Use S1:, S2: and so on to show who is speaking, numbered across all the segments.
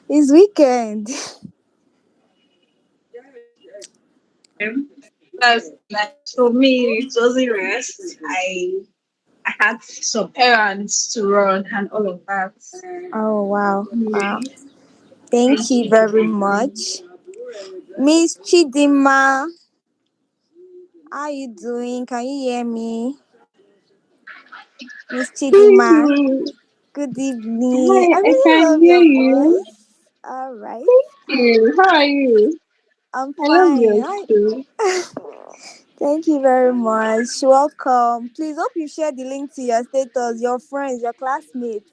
S1: It's weekend.
S2: That's like for me, it wasn't rest. I had some errands to run and all of that.
S1: Oh wow. Wow.
S2: Mm,
S1: Thank
S2: thank
S1: you
S2: you for
S1: very
S2: asking.
S1: much. Miss Chidima, how you doing? Can you hear me? Miss Chidima,
S2: You.
S1: good evening.
S2: Hi,
S1: I
S2: I
S1: really
S2: can
S1: love
S2: hear
S1: your
S2: you.
S1: voice. All right.
S2: Thank you. How are you?
S1: I'm
S2: I love
S1: fine.
S2: yours too.
S1: Thank you very much. Welcome. Please hope you share the link to your status, your friends, your classmates.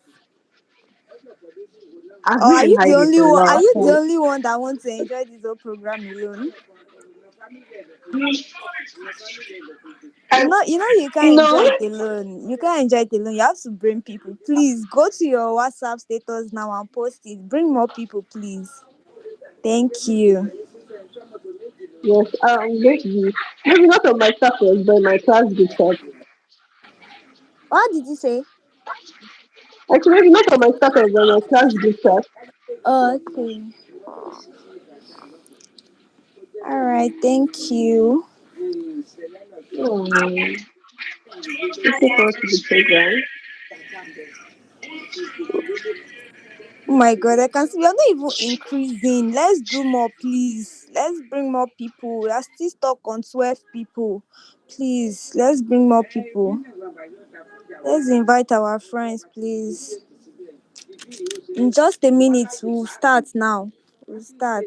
S2: I've
S1: Or
S2: been
S1: are
S2: in
S1: you the
S2: hiding
S1: only
S2: for a
S1: one? Are
S2: while.
S1: you the
S2: So,
S1: only one that wants to enjoy this whole program alone?
S2: I,
S1: You can't enjoy
S2: no,
S1: it alone. You can't enjoy it alone. You have to bring people. Please go to your WhatsApp status now and post it. Bring more people, please. Thank you.
S2: yes, I'm going to be. Maybe not on my status, but my class group chat.
S1: What did you say?
S2: Actually, maybe not on my status, but my class group chat.
S1: Okay. All right. Thank you.
S2: Oh, looking forward to the program.
S1: Oh my God, I can see we are not even increasing. Let's do more, please. Let's bring more people. We are still stuck on 12 people. Please, let's bring more people. Let's invite our friends, please. In just a minute, we'll start now. We'll start.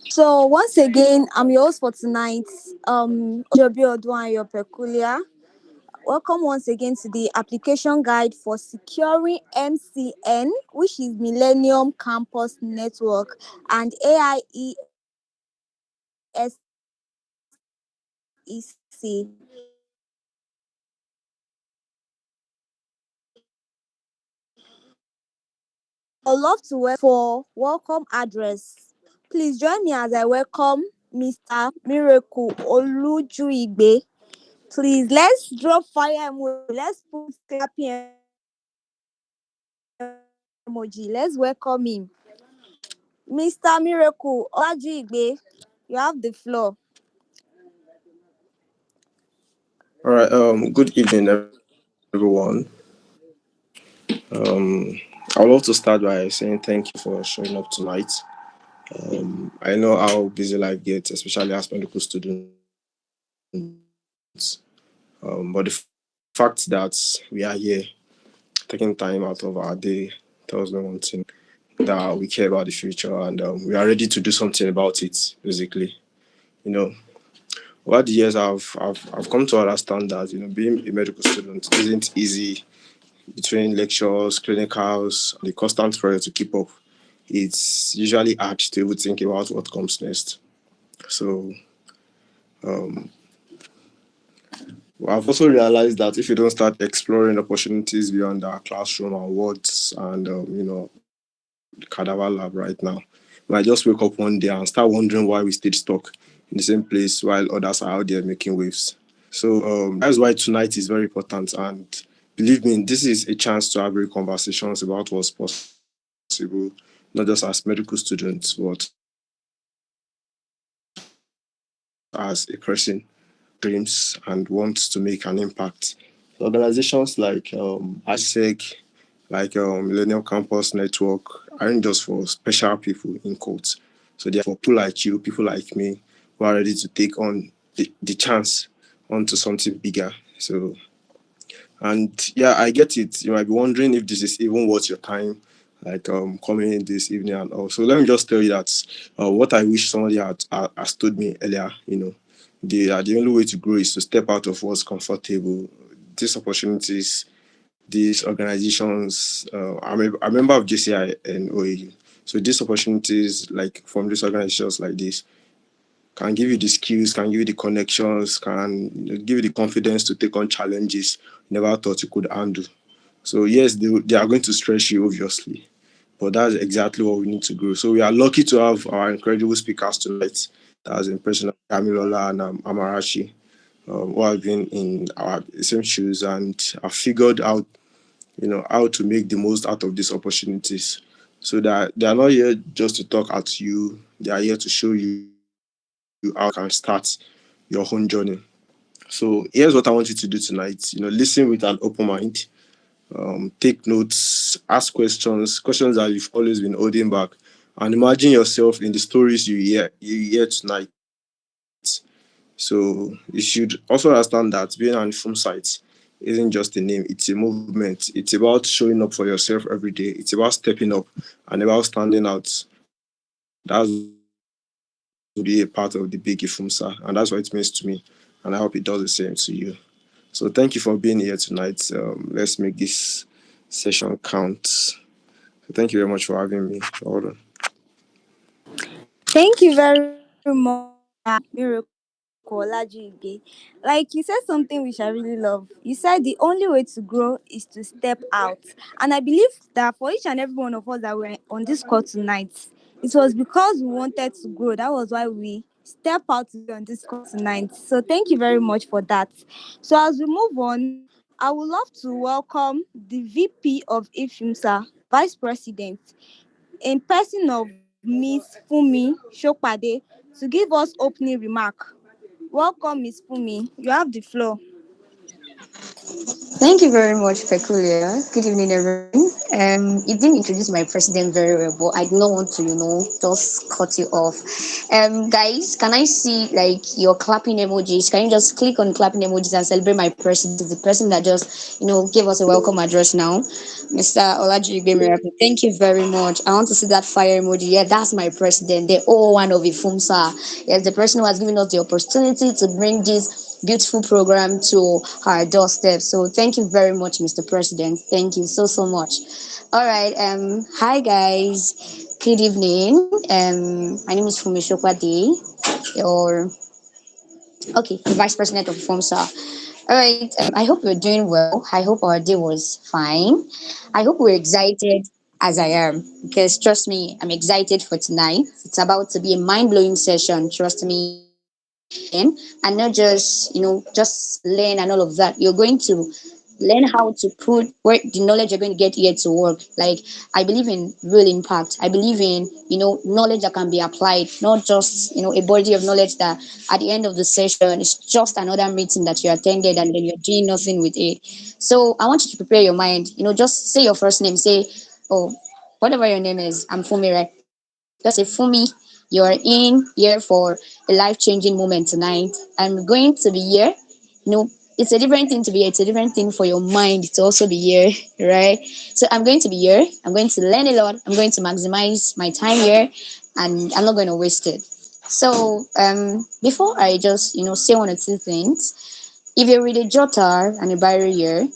S1: So once again, I'm your host for tonight. Jobi Odwan, your peculiar. Welcome once again to the application guide for securing MCN, which is Millennium Campus Network, and I'd love to for welcome address. Please join me as I welcome Mr. Miracle Olujuigbe. Please let's drop fire emoji. Let's put clapping emoji. Let's welcome him. Mr. Miracle Olujuigbe, you have the floor.
S3: All right. Good evening, everyone. I would love to start by saying thank you for showing up tonight. I know how busy life gets, especially as medical students. But the fact that we are here, taking time out of our day, tells me one thing: that we care about the future and we are ready to do something about it. Basically, you know, over the years, I've come to understand that being a medical student isn't easy between lectures, clinicals, and the constant pressure to keep up. It's usually hard to even think about what comes next. So I've also realized that if you don't start exploring opportunities beyond our classroom and wards and the cadaver lab right now, we might just wake up one day and start wondering why we stayed stuck in the same place while others are out there making waves. So that is why tonight is very important. And believe me, this is a chance to have real conversations about what's possible, not just as medical students, but as a person who has dreams and wants to make an impact. Organizations like Ile-Ife, like Millennium Campus Network aren't just for special people in quotes. So they are for people like you, people like me, who are ready to take on the chance onto something bigger. So, and yeah, I get it. You might be wondering if this is even worth your time, like coming in this evening and all. So let me just tell you that what I wish somebody has told me earlier. The only way to grow is to step out of what's comfortable. These opportunities these organizations. I'm a member of JCI and OAU. So these opportunities, like from these organizations like this, can give you the skills, can give you the connections, can give you the confidence to take on challenges you never thought you could handle. So yes, they are going to stretch you, obviously, but that's exactly what we need to grow. So we are lucky to have our incredible speakers tonight. That's in person of Damilola and Amarachi, who have been in our same shoes and have figured out, how to make the most out of these opportunities. So that they are not here just to talk at you; they are here to show you how you can start your own journey. So here's what I want you to do tonight. Listen with an open mind. Take notes, ask questions that you've always been holding back, and imagine yourself in the stories you hear tonight. So you should also understand that being an film site isn't just a name, it's a movement. It's about showing up for yourself every day. It's about stepping up and about standing out. That's what it means to be a part of the big IFUMSA, and that's what it means to me. And I hope it does the same to you. So thank you for being here tonight. Let's make this session count. So thank you very much for having me. Well done.
S1: Thank you very much, Miracle Olajigbe. Like you said something which I really love. You said the only way to grow is to step out. And I believe that for each and every one of us that were on this call tonight, it was because we wanted to grow. That was why we step out to be on this call tonight. So thank you very much for that. So as we move on, I would love to welcome the VP of IFUMSA, Vice President, in person of Miss Fumi Shokpade, to give us opening remark. Welcome, Miss Fumi. You have the floor.
S4: Thank you very much, Peculiar. Good evening, everyone. You didn't introduce my president very well, but I do not want to, just cut you off. Guys, can I see like your clapping emojis? Can you just click on clapping emojis and celebrate my president, the person that just, gave us a welcome address now, Mr. Olajuwon Miracle. Thank you very much. I want to see that fire emoji. Yeah, that's my president, the O one of IFUMSA. Yes, the person who has given us the opportunity to bring this beautiful program to our doorstep. So thank you very much, Mr. President. Thank you so much. All right. Hi guys. Good evening. My name is Fumi Shokwade, or okay, the Vice President of FOMSA. All right. I hope you're doing well. I hope our day was fine. I hope we're excited as I am, because trust me, I'm excited for tonight. It's about to be a mind blowing session. Trust me, you're going to learn, and not just just learn and all of that. You're going to learn how to put where the knowledge you're going to get here to work. Like, I believe in real impact. I believe in knowledge that can be applied, not just a body of knowledge that at the end of the session it's just another meeting that you attended and then you're doing nothing with it. So I want you to prepare your mind. Just say your first name. Say, oh, whatever your name is. I'm Fumi, right? Just say, Fumi, you're in here for a life changing moment tonight. I'm going to be here. It's a different thing to be here. It's a different thing for your mind to also be here, right? So I'm going to be here. I'm going to learn a lot. I'm going to maximize my time here, and I'm not going to waste it. So before I just say one or two things, if you're with a jotter and a biro here,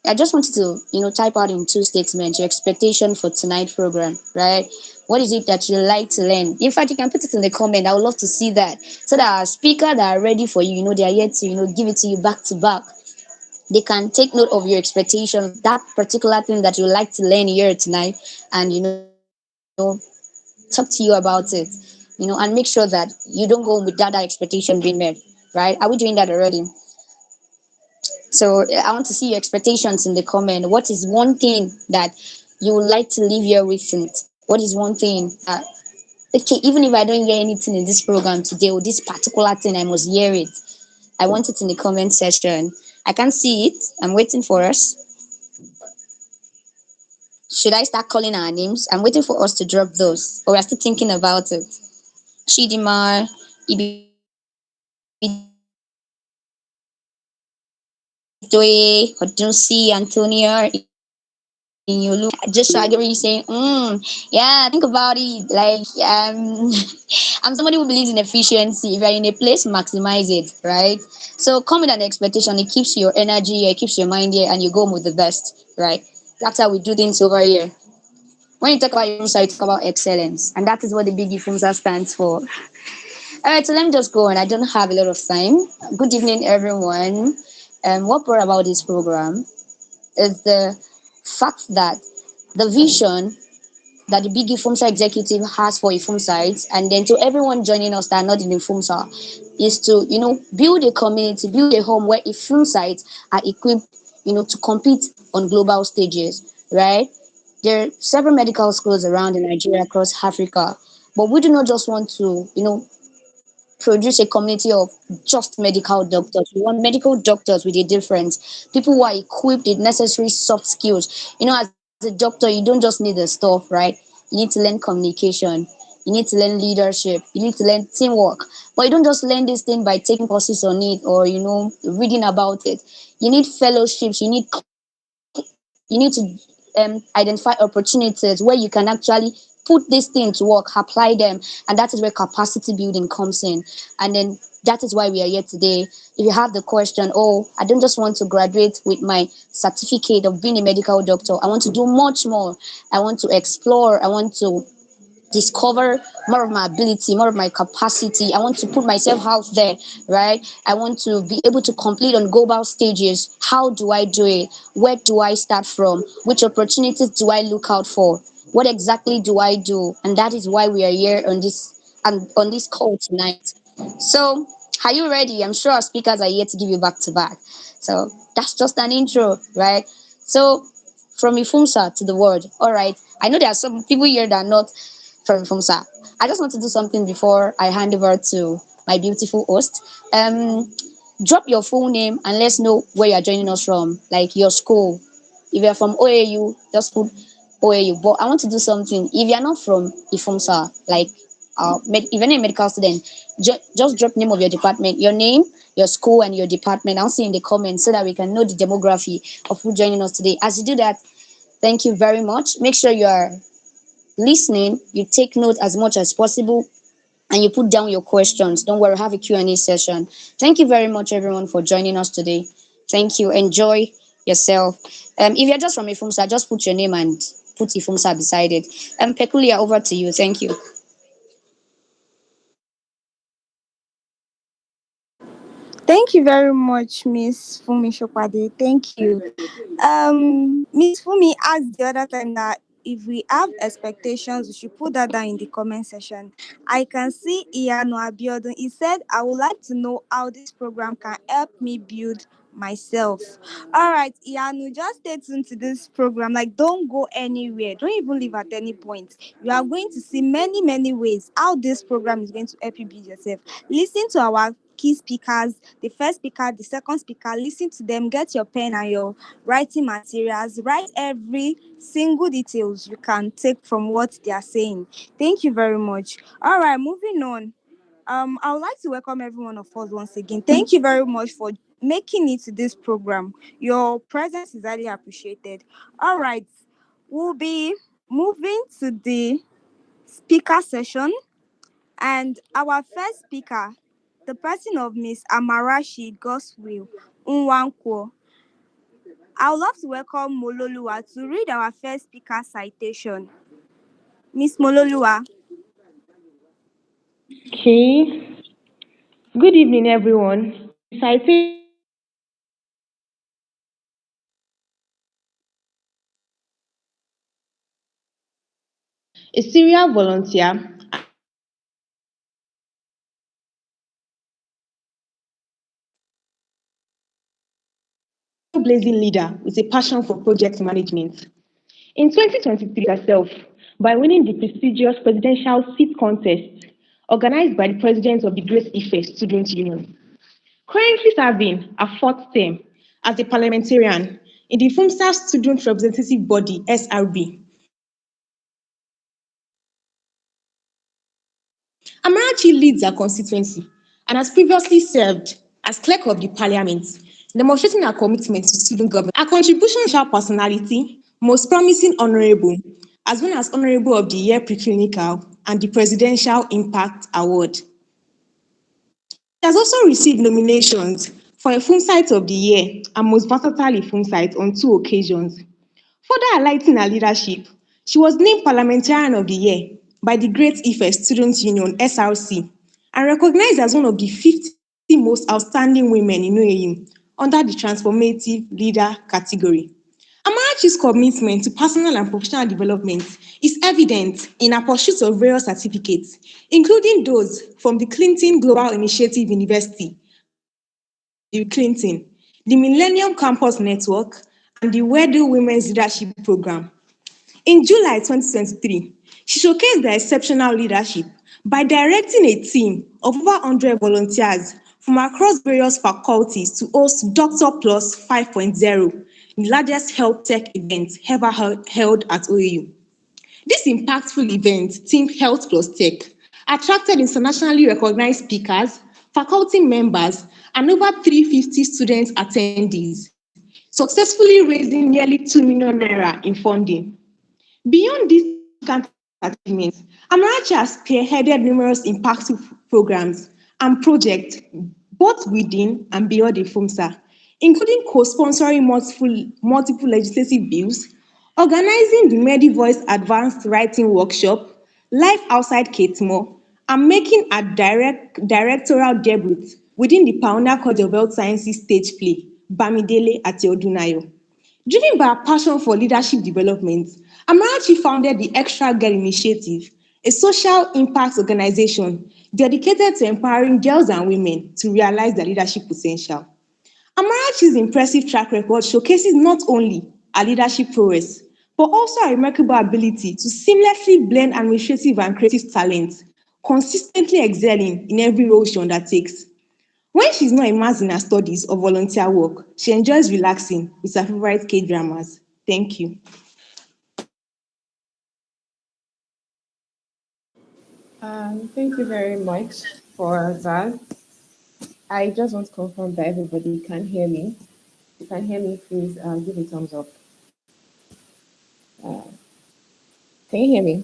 S4: I just want you to, type out in two statements your expectation for tonight's program, right? What is it that you like to learn? In fact, you can put it in the comment. I would love to see that. So that our speaker that are ready for you, they are here to, give it to you back to back. They can take note of your expectations, that particular thing that you like to learn here tonight, and talk to you about it. And make sure that you don't go without that expectation being met, right? Are we doing that already? So I want to see your expectations in the comment. What is one thing that you would like to leave here with tonight? What is one thing that, okay, even if I don't hear anything in this program today or this particular thing, I must hear it. I want it in the comment section. I can't see it. I'm waiting for us. Should I start calling our names? I'm waiting for us to drop those. Or we're still thinking about it. Chidimar, Ibidoye, Odunsi, Antonia, Ife, Ivy, just shaggering saying, yeah, think about it. Like, I'm somebody who believes in efficiency. If you're in a place, maximize it, right? So come with an expectation. It keeps your energy here, it keeps your mind here, and you go home with the best, right? That's how we do things over here. When you talk about IFUMSA, you talk about excellence, and that is what the big IFUMSA stands for. All right, so let me just go on. I don't have a lot of time. Good evening, everyone. What brought about this program is the fact that the vision that the big IFUMSA executive has for IFUMSA, and then to everyone joining us that are not in IFUMSA, is to, build a community, build a home where IFUMSA are equipped, to compete on global stages, right? There are several medical schools around in Nigeria, across Africa, but we do not just want to, produce a community of just medical doctors. We want medical doctors with a difference, people who are equipped with necessary soft skills. As a doctor, you don't just need the stuff, right? You need to learn communication, you need to learn leadership, you need to learn teamwork. But you don't just learn this thing by taking courses on it or reading about it. You need fellowships, you need to identify opportunities where you can actually put this thing to work, apply them, and that is where capacity building comes in. And then that is why we are here today. If you have the question, oh, I don't just want to graduate with my certificate of being a medical doctor, I want to do much more. I want to explore, I want to discover more of my ability, more of my capacity. I want to put myself out there, right? I want to be able to complete on global stages. How do I do it? Where do I start from? Which opportunities do I look out for? What exactly do I do? And that is why we are here on this call tonight. So, are you ready? I'm sure our speakers are here to give you back to back. So that's just an intro, right? So from Ifumsa to the world. All right. I know there are some people here that are not from Sir. I just want to do something before I hand over to my beautiful host. Um, Drop your full name and let's know where you're joining us from, like your school. If you're from OAU, just put OAU. But I want to do something. If you're not from IFUMSA, like if you're not a medical student, just drop name of your department, your name, your school, and your department. I'll see in the comments so that we can know the demography of who joining us today. As you do that, thank you very much. Make sure you are listening, you take note as much as possible, and you put down your questions. Don't worry, have a Q&A session. Thank you very much, everyone, for joining us today. Thank you. Enjoy yourself. If you're just from Ifumsa, just put your name and put Ifumsa beside it. Peculiar, over to you. Thank you.
S1: Thank you very much, Miss Fumi Shopade. Thank you. Miss Fumi asked the other time that if we have expectations, we should put that down in the comment section. I can see Iyano Abiodun. He said, I would like to know how this program can help me build myself. All right, Iyanu, just stay tuned to this program. Like, don't go anywhere. Don't even leave at any point. You are going to see many, many ways how this program is going to help you build yourself. Listen to our key speakers, the first speaker, the second speaker. Listen to them, get your pen and your writing materials, write every single details you can take from what they are saying. Thank you very much. All right, moving on. I would like to welcome everyone of us once again. Thank you very much for making it to this program. Your presence is highly appreciated. All right, we'll be moving to the speaker session. And our first speaker, the person of Miss Amarachi Godswill-Nwankwo. I would love to welcome Mololuwa to read our first speaker citation. Miss Mololuwa.
S5: Okay. Good evening, everyone. The citation a serial volunteer, blazing leader with a passion for project management. In 2023 herself, by winning the prestigious presidential seat contest organized by the president of the Great Ife Student Union. Currently serving a fourth term as a parliamentarian in the FUMSA Student Representative Body (SRB). Amarachi leads her constituency and has previously served as clerk of the parliament, demonstrating her commitment to student government. Her contribution is a personality, Most Promising Honorable, as well as Honorable of the Year Preclinical and the Presidential Impact Award. She has also received nominations for a Film Site of the Year and Most Versatile Film Site on 2 occasions. Further highlighting her leadership, she was named Parliamentarian of the Year by the Great Ife Student Union (SRC) and recognized as one of the 50 most outstanding women in OAU under the Transformative Leader category. Amarachi's commitment to personal and professional development is evident in her pursuit of various certificates, including those from the Clinton Global Initiative University, the Clinton, the Millennium Campus Network, and the Wedo Women's Leadership Program. In July 2023, she showcased her exceptional leadership by directing a team of over 100 volunteers from across various faculties to host Doctor Plus 5.0, the largest health tech event ever held at OAU. This impactful event, Think Health Plus Tech, attracted internationally recognized speakers, faculty members, and over 350 student attendees, successfully raising nearly 2 million naira in funding. Beyond these significant achievements, Amarachi has spearheaded numerous impactful programs and projects both within and beyond the FUMSA, including co-sponsoring multiple legislative bills, organizing the MediVoice Advanced Writing Workshop, Life Outside Catmore, and making a directorial debut within the Pioneer College of Health Sciences stage play, Bamidele at Odunayo. Driven by a passion for leadership development, Amarachi founded the Extra Girl Initiative, a social impact organization dedicated to empowering girls and women to realize their leadership potential. Amarachi's impressive track record showcases not only her leadership prowess, but also her remarkable ability to seamlessly blend administrative and creative talents, consistently excelling in every role she undertakes. When she's not immersed in her studies or volunteer work, she enjoys relaxing with her favorite K-dramas. Thank you.
S6: Thank you very much for that. I just want to confirm that everybody can hear me. If you can hear me, please give a thumbs up. Uh, can you hear me?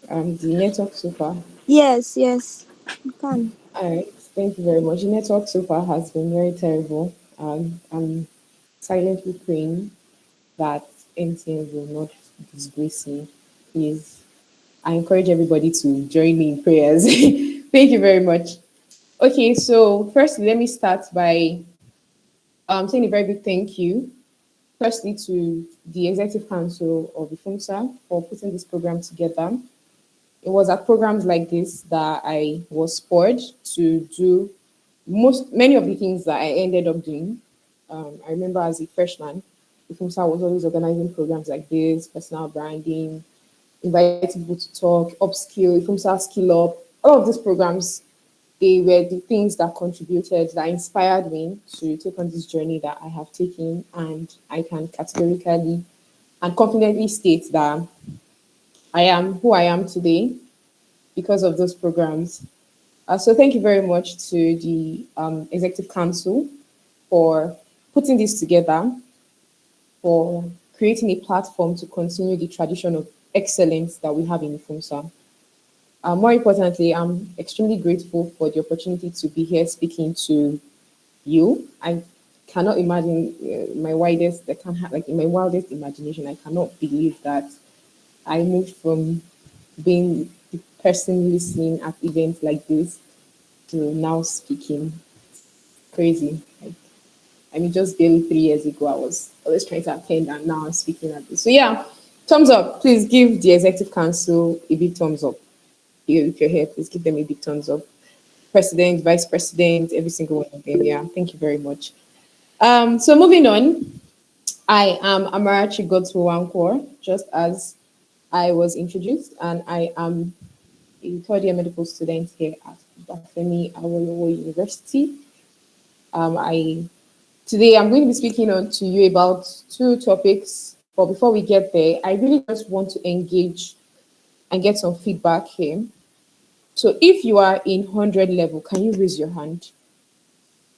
S6: The network so far.
S1: Yes, yes, you can.
S6: All right. Thank you very much. The network so far has been very terrible. I'm silently praying that NTN will not disgrace me. Please, I encourage everybody to join me in prayers. Thank you very much. Okay, so first, let me start by saying a very big thank you, firstly, to the Executive Council of the FUMSA for putting this program together. It was at programs like this that I was spurred to do many of the things that I ended up doing. I remember as a freshman, the FUMSA was always organizing programs like this, personal branding, inviting people to talk, upskill, FUMSA skill up, all of these programs. They were the things that contributed, that inspired me to take on this journey that I have taken. And I can categorically and confidently state that I am who I am today because of those programs. So thank you very much to the Executive Council for putting this together, for creating a platform to continue the tradition of excellence that we have in FUMSA. More importantly, I'm extremely grateful for the opportunity to be here speaking to you. I cannot imagine I can't have, like in my wildest imagination, I cannot believe that I moved from being the person listening at events like this to now speaking. Crazy. I mean, just barely 3 years ago, I was always trying to attend, and now I'm speaking at this. So yeah, thumbs up. Please give the Executive Council a big thumbs up. If you're here, please give them a big thumbs up. President, Vice President, every single one of them. Yeah, thank you very much. So moving on, I am Amarachi Godswill-Nwankwo, just as I was introduced, and I am a third year medical student here at Arowosola University. I Today I'm going to be speaking on to you about two topics, but before we get there, I really just want to engage and get some feedback here. So if you are in 100 level, can you raise your hand?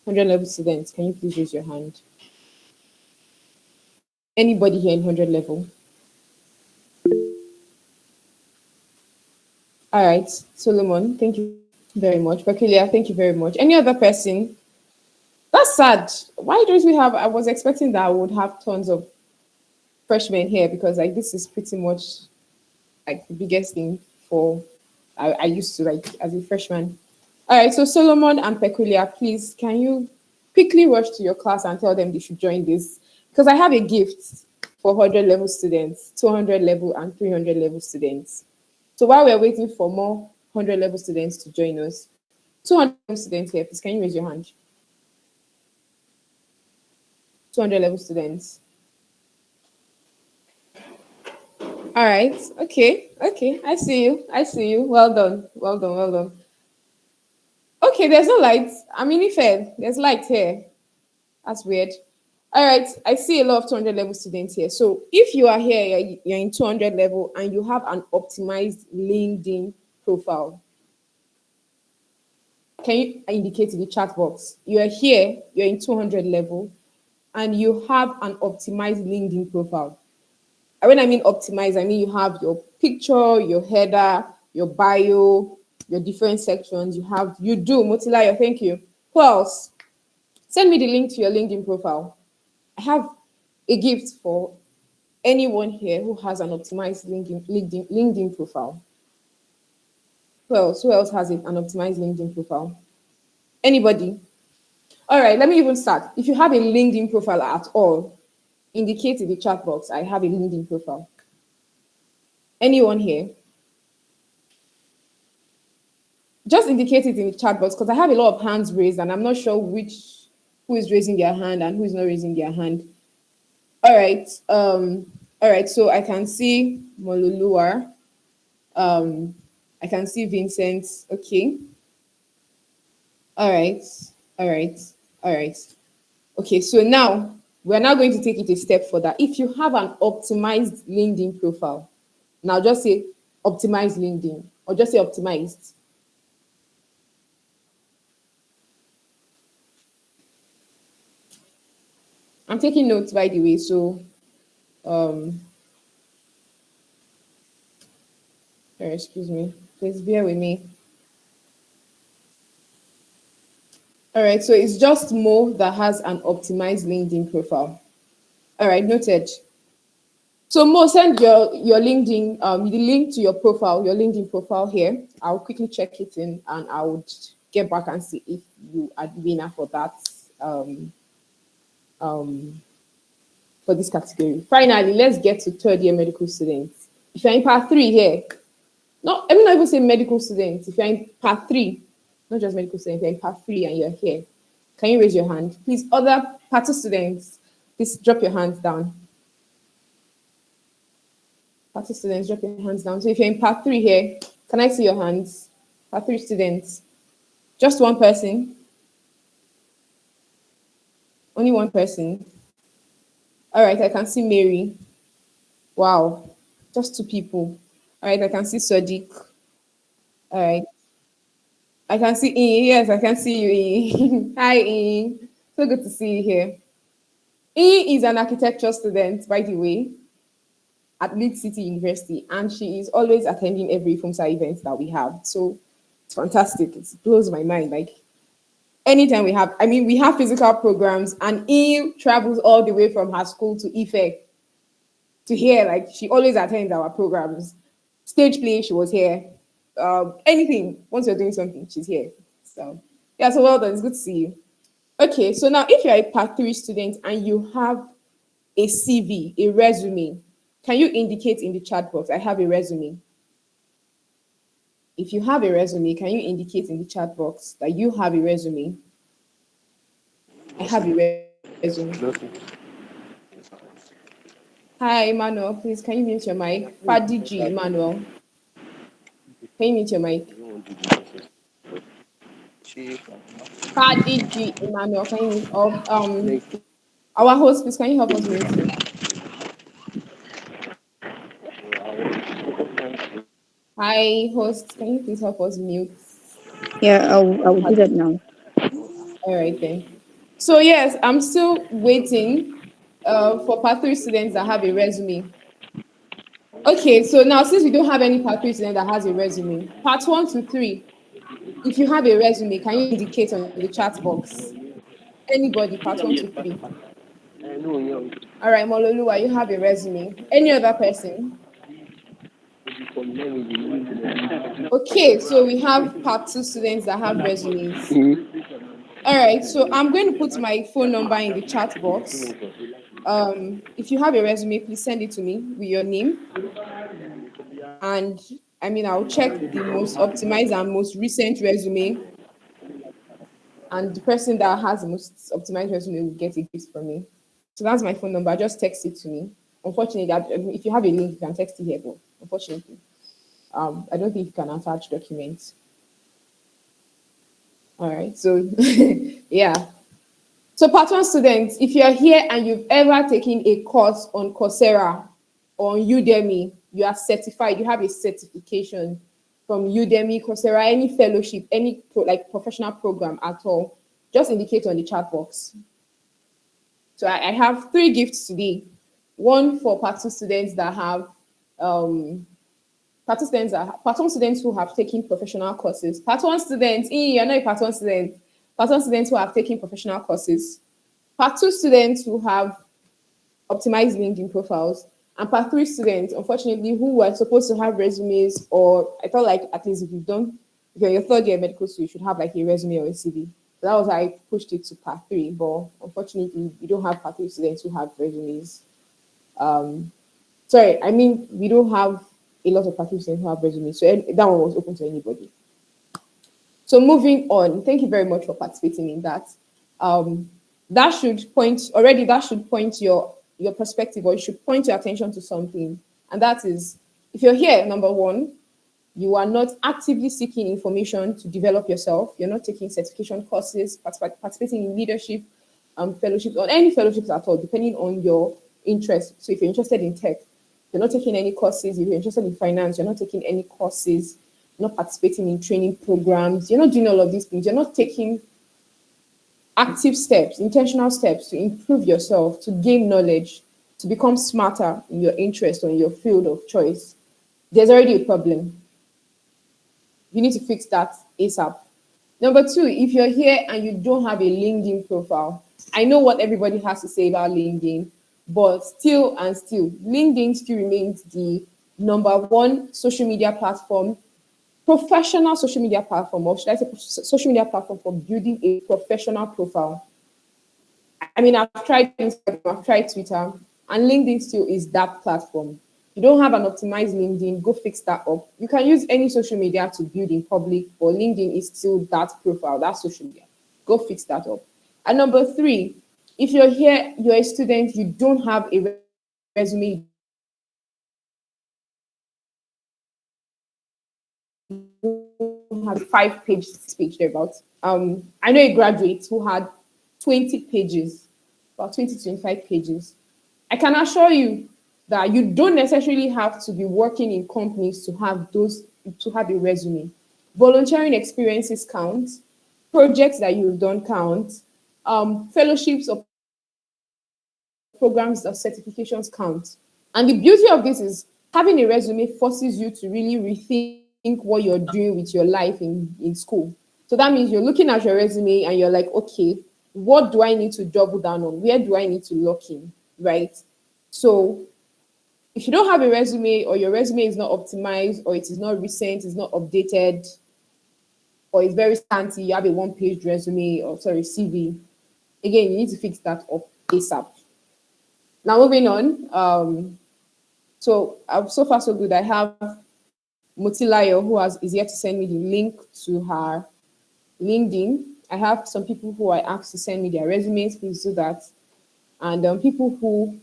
S6: 100 level students, can you please raise your hand? Anybody here in 100 level? All right, Solomon, thank you very much. Peculiar, thank you very much. Any other person? That's sad. Why don't we have? I was expecting that I would have tons of freshmen here because like this is pretty much like the biggest thing for I used to like as a freshman. All right, so Solomon and Peculiar, please can you quickly rush to your class and tell them they should join this? Because I have a gift for 100 level students, 200 level and 300 level students. So while we're waiting for more 100 level students to join us, 200 level students here, please can you raise your hand? 200 level students. All right. Okay. Okay. I see you. I see you. Well done. Well done. Well done. Okay. There's no light. I mean, if there's light here. That's weird. All right. I see a lot of 200 level students here. So if you are here, you're in 200 level and you have an optimized LinkedIn profile, can you indicate in the chat box? You are here, you're in 200 level, and you have an optimized LinkedIn profile. And when I mean optimized, I mean you have your picture, your header, your bio, your different sections. You do, Motilayo, thank you. Who else? Send me the link to your LinkedIn profile. I have a gift for anyone here who has an optimized LinkedIn profile. Who else? Who else has an optimized LinkedIn profile? Anybody? All right, let me even start. If you have a LinkedIn profile at all, indicate in the chat box, I have a LinkedIn profile. Anyone here? Just indicate it in the chat box because I have a lot of hands raised and I'm not sure who is raising their hand and who is not raising their hand. All right. All right. So I can see Moluluar. I can see Vincent. Okay. All right. All right. All right. Okay. So now we're now going to take it a step further. If you have an optimized LinkedIn profile, now just say optimized LinkedIn or just say optimized. I'm taking notes, by the way. So, excuse me. Please bear with me. All right. So it's just Mo that has an optimized LinkedIn profile. All right. Noted. So Mo, send your LinkedIn, the link to your profile, your LinkedIn profile here. I'll quickly check it in, and I would get back and see if you are the winner for that. Um, for this category. Finally, let's get to third year medical students. If you're in part 3 here, no, I mean, not even say medical students. If you're in part 3, not just medical students, you're in part 3 and you're here, can you raise your hand? Please, other part 2 students, please drop your hands down. Part 2 students, drop your hands down. So if you're in part 3 here, can I see your hands? Part 3 students. Just one person. Only one person. All right, I can see Mary. Wow, just 2 people. All right, I can see Sadiq. All right. I can see Ian. Yes, I can see you, Ian. Hi, Ian. So good to see you here. Ian is an architecture student, by the way, at Leeds City University, and she is always attending every FUMSA event that we have. So it's fantastic. It blows my mind. Like anytime we have physical programs, and Ian travels all the way from her school to Ife to here. Like she always attends our programs. Stage play, she was here. Anything, once you're doing something, she's here. So yeah, so well done. It's good to see you. Okay, so now if you're a part 3 student and you have a CV, a resume, can you indicate in the chat box, I have a resume? If you have a resume, can you indicate in the chat box that you have a resume? I have a resume. Hi, Emmanuel. Please, can you mute your mic? Fadi G, Emmanuel. Can you mute your mic? Fadi G, Emmanuel. Can you mute? Our host, please, can you help us mute him? Hi, host. Can you please help us mute?
S7: Yeah, I will do that now.
S6: All right then. So yes, I'm still waiting for part 3 students that have a resume.
S5: Okay, so now since we don't have any part three student that has a resume, part 1 to 3, if you have a resume, can you indicate on the chat box? Anybody, part 1 to 3. All right, Mololuwa, you have a resume. Any other person? Okay, so we have part 2 students that have resumes. All right, so I'm going to put my phone number in the chat box. If you have a resume, please send it to me with your name. And I mean, I'll check the most optimized and most recent resume. And the person that has the most optimized resume will get a gift from me. So that's my phone number. Just text it to me. Unfortunately, if you have a link, you can text it here. But unfortunately, I don't think you can attach documents. All right. So yeah. So part 1 students, if you're here and you've ever taken a course on Coursera or on Udemy, you are certified, you have a certification from Udemy, Coursera, any fellowship, any professional program at all, just indicate on the chat box. So I have 3 gifts today. One for part 2 students that have part 1 students who have taken professional courses. Part 1 students, you're not a part 1 student. Part 1 students who have taken professional courses. Part 2 students who have optimized LinkedIn profiles. And part 3 students, unfortunately, who were supposed to have resumes, or I felt like at least if you're your 3rd year medical school, you should have like a resume or a CV. So that was why I pushed it to part 3. But unfortunately, we don't have part 3 students who have resumes. Sorry, I mean, we don't have a lot of part 3 students who have resumes. So that one was open to anybody. So moving on, thank you very much for participating in that. That should point your perspective, or you should point your attention to something. And that is, if you're here, number 1, you are not actively seeking information to develop yourself. You're not taking certification courses, participating in leadership fellowships, or any fellowships at all, depending on your interest. So if you're interested in tech, you're not taking any courses. If you're interested in finance, you're not taking any courses. You're not participating in training programs. You're not doing all of these things. You're not taking active steps, intentional steps to improve yourself, to gain knowledge, to become smarter in your interest or in your field of choice. There's already a problem. You need to fix that ASAP. Number 2, if you're here and you don't have a LinkedIn profile, I know what everybody has to say about LinkedIn, but still, LinkedIn still remains the number 1 social media platform, professional social media platform, or should I say social media platform for building a professional profile. I mean, I've tried Instagram, I've tried Twitter, and LinkedIn still is that platform. You don't have an optimized LinkedIn, go fix that up. You can use any social media to build in public, but LinkedIn is still that profile, that social media. Go fix that up. And number 3, if you're here, you're a student, you don't have a resume, have 5-page speech thereabouts. I know a graduate who had 20 pages, about 20 to 25 pages. I can assure you that you don't necessarily have to be working in companies to have a resume. Volunteering experiences count, projects that you've done count, fellowships or programs or certifications count. And the beauty of this is having a resume forces you to really rethink what you're doing with your life in school. So that means you're looking at your resume and you're like, okay, what do I need to double down on? Where do I need to lock in, right? So if you don't have a resume, or your resume is not optimized, or it is not recent, it's not updated, or it's very scanty, you have a 1-page resume, or sorry, CV, again, you need to fix that up ASAP. Now moving on, so far so good. I have Mutilayo is here to send me the link to her LinkedIn. I have some people who I asked to send me their resumes. Please do that. And people who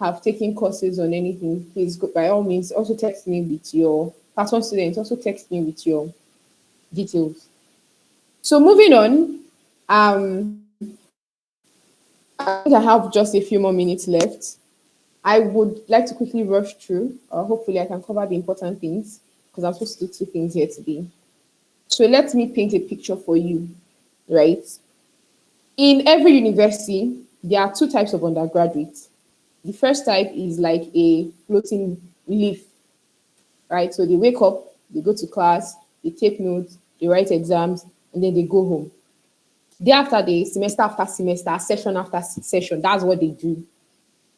S5: have taken courses on anything, please go, by all means, also text me with your part 1 students. Also text me with your details. So moving on, I think I have just a few more minutes left. I would like to quickly rush through. Hopefully, I can cover the important things, because I'm supposed to do 2 things here today. So let me paint a picture for you, right? In every university, there are 2 types of undergraduates. The first type is like a floating leaf
S6: right? So they wake up, they go to class, they take notes, they write exams, and then they go home. Day after day, semester after semester, session after session, that's what they do.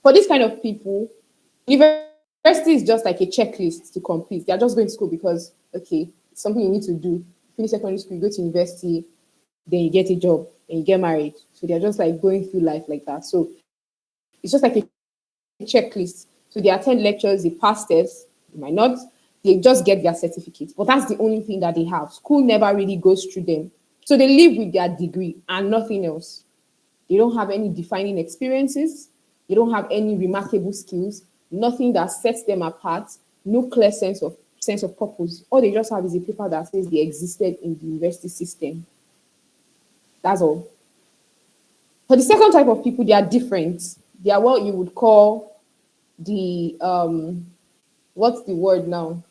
S6: For this kind of people, university is just like a checklist to complete. They are just going to school because, okay, it's something you need to do. Finish secondary school, you go to university, then you get a job, and you get married. So they're just like going through life like that. So it's just like a checklist. So they attend lectures, they pass tests, they might not, they just get their certificates. But that's the only thing that they have. School never really goes through them. So they live with their degree and nothing else. They don't have any defining experiences. They don't have any remarkable skills, nothing that sets them apart, no clear sense of purpose. All they just have is a paper that says they existed in the university system. That's all. For the second type of people, they are different. They are what you would call the what's the word now?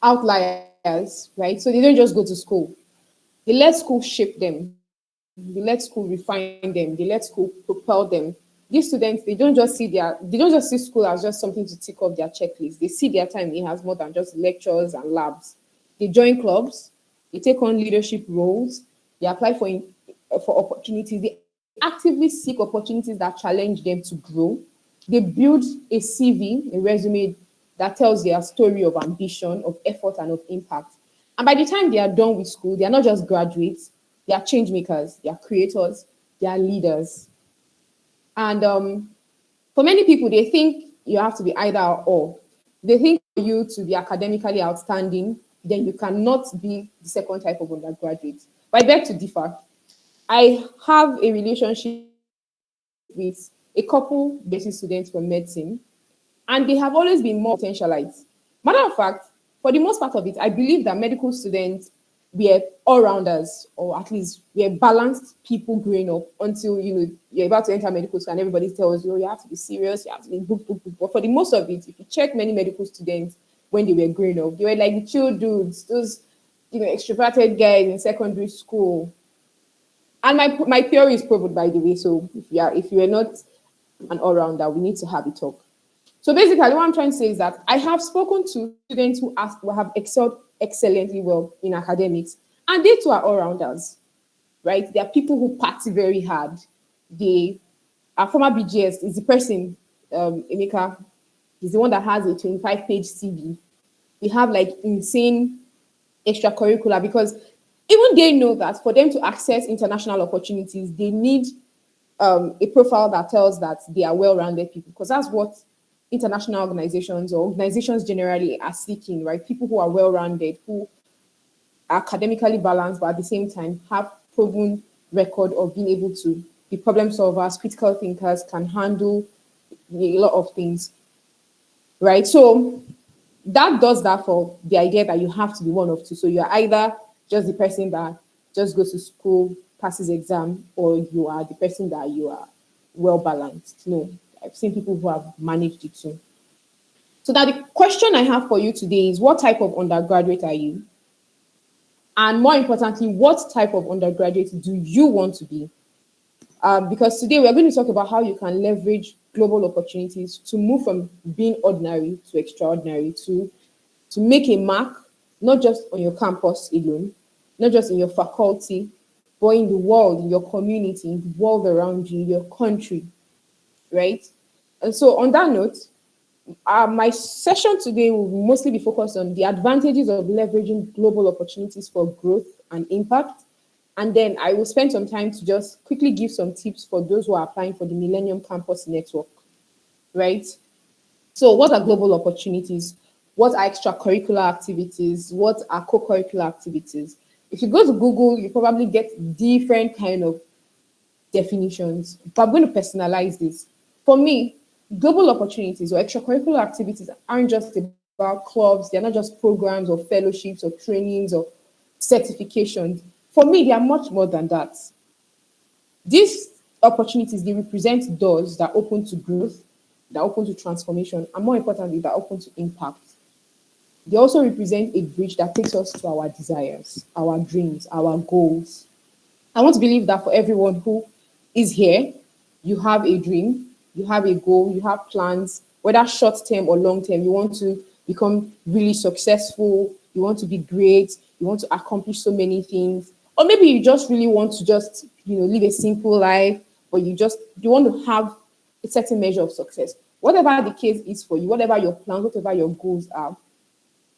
S6: Outliers, right? So they don't just go to school. They let school shape them. They let school refine them. They let school propel them. These students, they don't just see school as just something to tick off their checklist. They see their time it has more than just lectures and labs. They join clubs, they take on leadership roles, they apply for opportunities, they actively seek opportunities that challenge them to grow. They build a CV, a resume that tells their story of ambition, of effort, and of impact. And by the time they are done with school, they are not just graduates, they are change makers, they are creators, they are leaders. And for many people, they think you have to be either or. They think for you to be academically outstanding, then you cannot be the second type of undergraduate. But I beg to differ. I have a relationship with a couple university students from medicine, and they have always been more potentialized. Matter of fact, for the most part of it, I believe that medical students were all rounders, or at least we're balanced people growing up until you're about to enter medical school and everybody tells you, oh, you have to be serious, you have to be book, book, book. But for the most of it, if you check many medical students when they were growing up, they were like the chill dudes, those extroverted guys in secondary school. And my theory is proved, by the way. So if you are not an all-rounder, we need to have a talk. So basically, what I'm trying to say is that I have spoken to students who have excelled excellently well in academics, and they too are all-rounders, right? They are people who party very hard. They Our former BGS is the person, Emeka, is the one that has a 25-page CV. We have like insane extracurricular because even they know that for them to access international opportunities, they need a profile that tells that they are well-rounded people, because that's what international organizations or organizations generally are seeking, right? People who are well-rounded, who are academically balanced, but at the same time have proven record of being able to be problem solvers, critical thinkers, can handle a lot of things, right? So that does that for the idea that you have to be one of two. So you're either just the person that just goes to school, passes exam, or you are the person that you are well balanced. No, I've seen people who have managed it too. So now the question I have for you today is, what type of undergraduate are you? And more importantly, what type of undergraduate do you want to be? Because today we're going to talk about how you can leverage global opportunities to move from being ordinary to extraordinary, to make a mark, not just on your campus alone, not just in your faculty, but in the world, in your community, in the world around you, your country, right? And so on that note, my session today will mostly be focused on the advantages of leveraging global opportunities for growth and impact. And then I will spend some time to just quickly give some tips for those who are applying for the Millennium Campus Network, right? So what are global opportunities? What are extracurricular activities? What are co-curricular activities? If you go to Google, you probably get different kind of definitions, but I'm going to personalize this. For me, global opportunities or extracurricular activities aren't just about clubs, they're not just programs or fellowships or trainings or certifications. For me, they are much more than that. These opportunities, they represent doors that open to growth, that open to transformation, and more importantly, that open to impact. They also represent a bridge that takes us to our desires, our dreams, our goals. I want to believe that for everyone who is here, you have a dream, you have a goal, you have plans, whether short term or long term. You want to become really successful, you want to be great, you want to accomplish so many things, or maybe you just really want to just, live a simple life, but you want to have a certain measure of success. Whatever the case is for you, whatever your plans, whatever your goals are,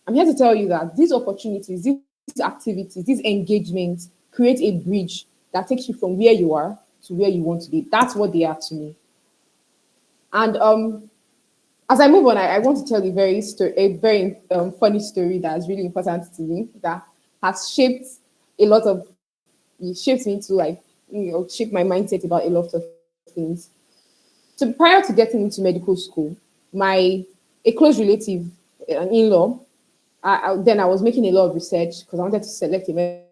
S6: I'm here to tell you that these opportunities, these activities, these engagements create a bridge that takes you from where you are to where you want to be. That's what they are to me. And as I move on, I want to tell you a very funny story that is really important to me, that has shaped a lot of, it shaped me to shape my mindset about a lot of things. So prior to getting into medical school, a close relative, an in-law, then I was making a lot of research because I wanted to select a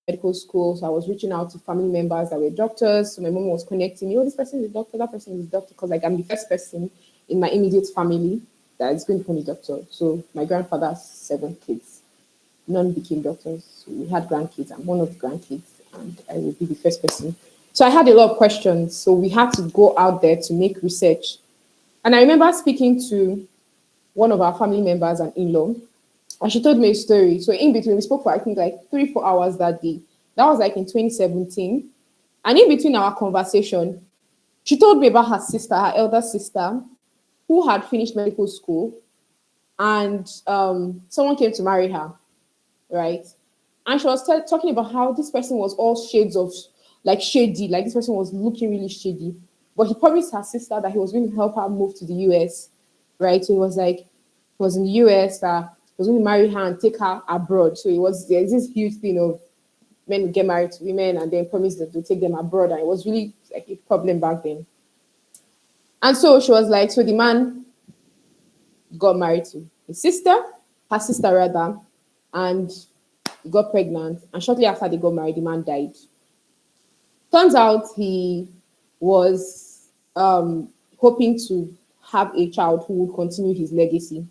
S6: medical school. So I was reaching out to family members that were doctors. So my mom was connecting me. Oh, this person is a doctor, that person is a doctor. Because I'm the first person in my immediate family that is going to become a doctor. So my grandfather has 7 kids. None became doctors. So we had grandkids. I'm one of the grandkids, and I will be the first person. So I had a lot of questions. So we had to go out there to make research. And I remember speaking to one of our family members, an in-law, and she told me a story. So in between, we spoke for I think like 3-4 hours that day. That was like in 2017. And in between our conversation, she told me about her sister, her elder sister, who had finished medical school, and someone came to marry her, right? And she was talking about how this person was all shades of shady, like this person was looking really shady. But he promised her sister that he was going to help her move to the US, right? So he was like, he was in the US, he was going to marry her and take her abroad. So there's this huge thing of men who get married to women and then promise them to take them abroad. And it was really like a problem back then. And so she was like, so the man got married to his sister, her sister rather, and got pregnant. And shortly after they got married, the man died. Turns out he was hoping to have a child who would continue his legacy.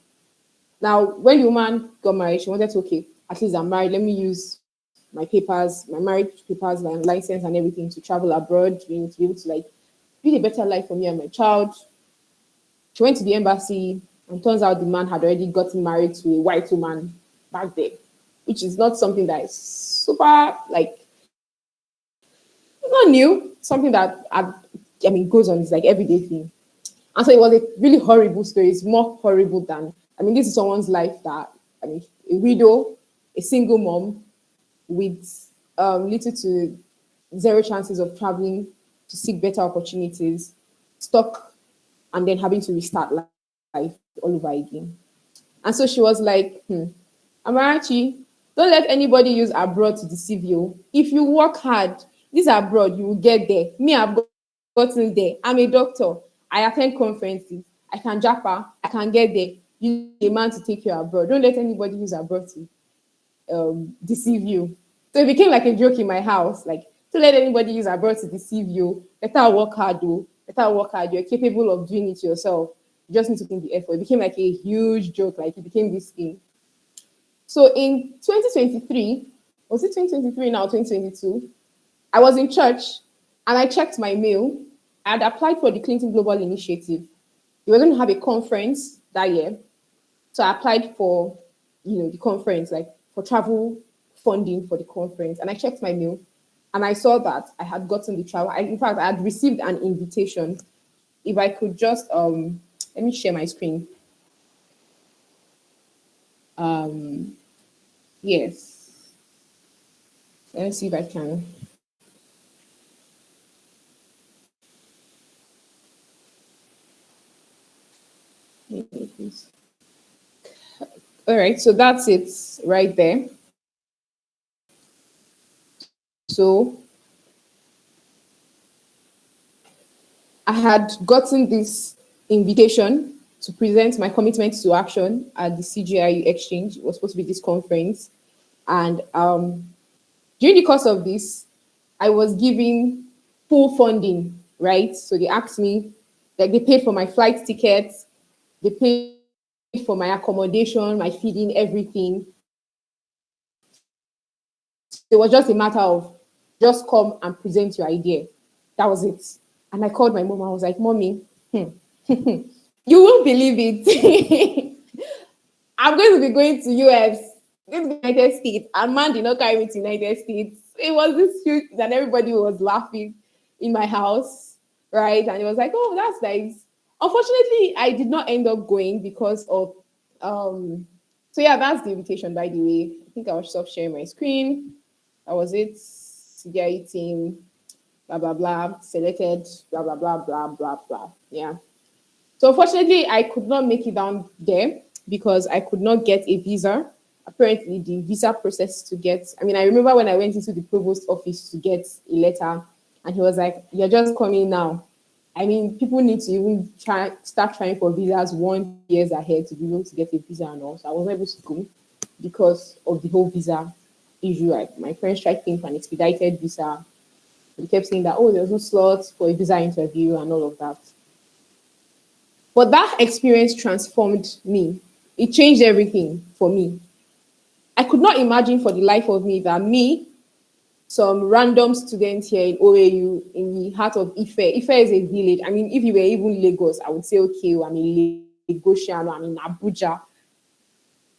S6: Now, when the woman got married, she wanted to, okay, at least I'm married. Let me use my papers, my marriage papers, my license and everything to travel abroad, to be able to build a better life for me and my child. She went to the embassy, and turns out the man had already gotten married to a white woman back there, which is not something that is super, not new, something that, goes on, it's like everyday thing. And so it was a really horrible story. It's more horrible than, this is someone's life that, a widow, a single mom with little to zero chances of traveling to seek better opportunities, stuck, and then having to restart life all over again. And so she was like, Amarachi, don't let anybody use abroad to deceive you. If you work hard, this abroad, you will get there. Me, I've gotten there. I'm a doctor. I attend conferences. I can japa. I can get there. You need a man to take you abroad. Don't let anybody use abroad to deceive you. So it became like a joke in my house. Like, don't let anybody use abroad to deceive you. Better work hard, though. Better work hard. You're capable of doing it yourself. You just need to put the effort. It became like a huge joke. Like, it became this thing. So in 2023, was it 2023 now, 2022? I was in church and I checked my mail. I had applied for the Clinton Global Initiative. We were going to have a conference that year. So I applied for, the conference, for travel funding for the conference. And I checked my mail and I saw that I had gotten the travel. In fact, I had received an invitation. If I could just, let me share my screen. Yes. Let me see if I can. All right, so that's it right there. So I had gotten this invitation to present my commitment to action at the CGIU exchange. It was supposed to be this conference. And during the course of this, I was given full funding, right? So they asked me, they paid for my flight tickets, they paid for my accommodation, my feeding, everything. It was just a matter of just come and present your idea. That was it. And I called my mom. I was like, Mommy, you won't believe it.
S5: I'm going to be going to US, going to the United States, and man did not carry me to United States. It was this huge, and everybody was laughing in my house, right? And it was like, oh, that's nice. Unfortunately, I did not end up going because of um. So yeah, that's the invitation. By the way, I think I was stop sharing my screen. That was it. CGI team, blah blah blah. Selected, blah blah blah blah blah blah. Yeah. So unfortunately, I could not make it down there because I could not get a visa. Apparently, the visa process to get, I mean, I remember when I went into the provost office to get a letter, and he was like, "You're just coming now." I mean, people need to even start trying for visas 1 2 years ahead to be able to get a visa and all. So I wasn't able to go because of the whole visa issue. Like my friends tried paying for an expedited visa. They kept saying that, oh, there's no slots for a visa interview and all of that. But that experience transformed me. It changed everything for me. I could not imagine for the life of me that me, some random student here in OAU, in the heart of Ife. Ife is a village. I mean, if you were even Lagos, I would say, okay, well, I'm in Lagosian, or I'm in Abuja.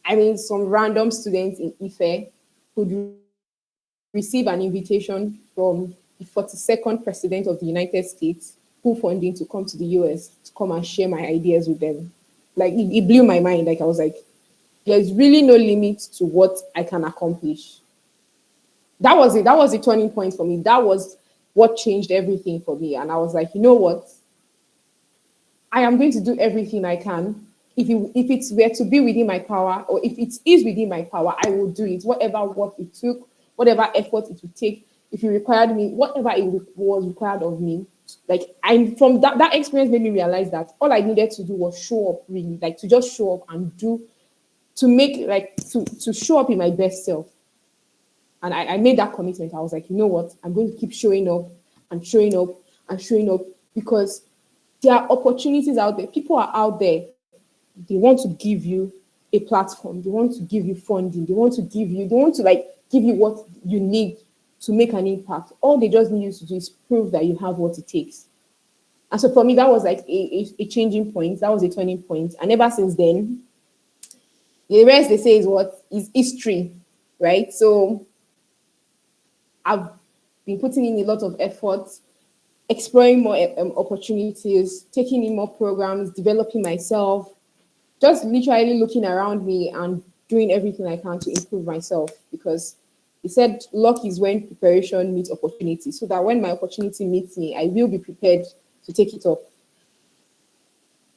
S5: I mean, some random students in Ife could receive an invitation from the 42nd president of the United States, who funding to come to the US to come and share my ideas with them. Like it blew my mind. Like I was like, there's really no limit to what I can accomplish. That was it. That was the turning point for me. That was what changed everything for me. And I was like, you know what? I am going to do everything I can. If it were to be within my power, or if it is within my power, I will do it. Whatever work it took, whatever effort it would take, if it required me, whatever was required of me. Like I from that experience made me realize that all I needed to do was show up, really, like to just show up and do, to make, like, to show up in my best self. And I made that commitment. I was like, you know what? I'm going to keep showing up and showing up and showing up, because there are opportunities out there. People are out there. They want to give you a platform. They want to give you funding. They want to like give you what you need to make an impact. All they just need you to do is prove that you have what it takes. And so for me, that was like a changing point. That was a turning point. And ever since then, the rest they say is what is history, right? So I've been putting in a lot of effort, exploring more opportunities, taking in more programs, developing myself, just literally looking around me and doing everything I can to improve myself, because he said luck is when preparation meets opportunity, so that when my opportunity meets me, I will be prepared to take it up.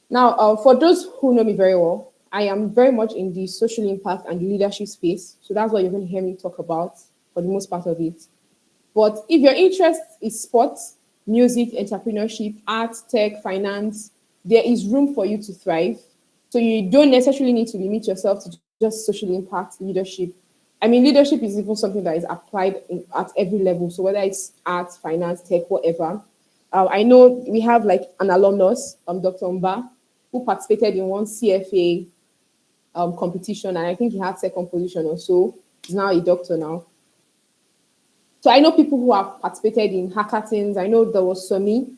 S5: Now, for those who know me very well, I am very much in the social impact and the leadership space. So that's what you're going to hear me talk about for the most part of it. But if your interest is sports, music, entrepreneurship, art, tech, finance, there is room for you to thrive. So you don't necessarily need to limit yourself to just social impact leadership. I mean, leadership is even something that is applied at every level. So whether it's art, finance, tech, whatever. I know we have like an alumnus, Dr. Mba, who participated in one CFA competition, and I think he had second position or so. He's now a doctor now. So I know people who have participated in hackathons. I know there was Somi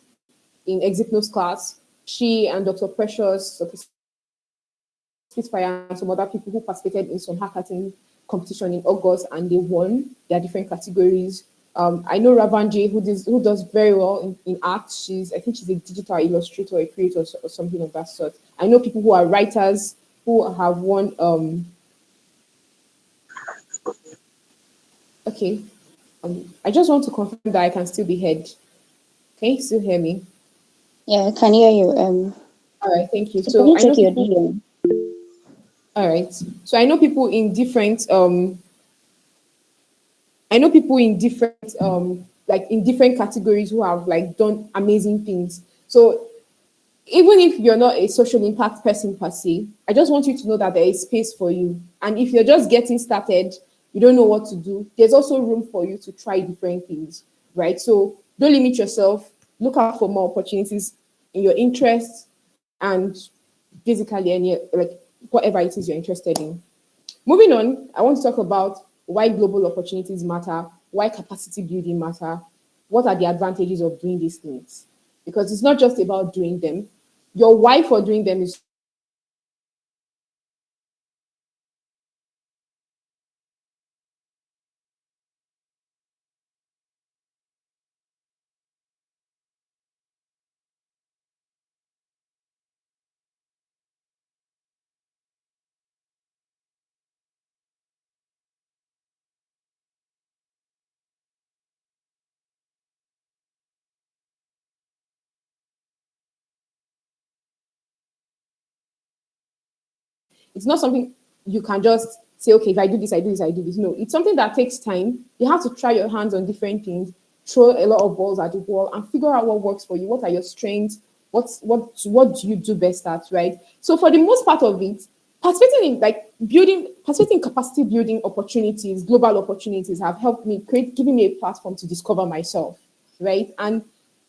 S5: in Exypnos class. She and Dr. Precious, Dr. Spitfire, and some other people who participated in some hackathon competition in August, and they won their different categories. I know Ravanji, who does very well in art. I think she's a digital illustrator, a creator, or something of that sort. I know people who are writers who have won. Okay, I just want to confirm that I can still be heard. Can you still hear me?
S7: Yeah, I can hear you.
S5: All right, thank you.
S7: So can
S5: So
S7: you
S5: I
S7: check
S5: know
S7: your
S5: people.
S7: DM?
S5: All right. So I know people in different like in different categories who have like done amazing things. So even if you're not a social impact person per se, I just want you to know that there is space for you. And if you're just getting started, you don't know what to do, there's also room for you to try different things, right? So don't limit yourself. Look out for more opportunities in your interests and basically any like whatever it is you're interested in. Moving on, I want to talk about why global opportunities matter, why capacity building matter, what are the advantages of doing these things? Because it's not just about doing them. Your why for doing them is
S6: It's not something you can just say, okay, if I do this, I do this, I do this. No, it's something that takes time. You have to try your hands on different things, throw a lot of balls at the wall, and figure out what works for you. What are your strengths? What do you do best at, right? So for the most part of it, participating in capacity building opportunities, global opportunities have helped me giving me a platform to discover myself, right? And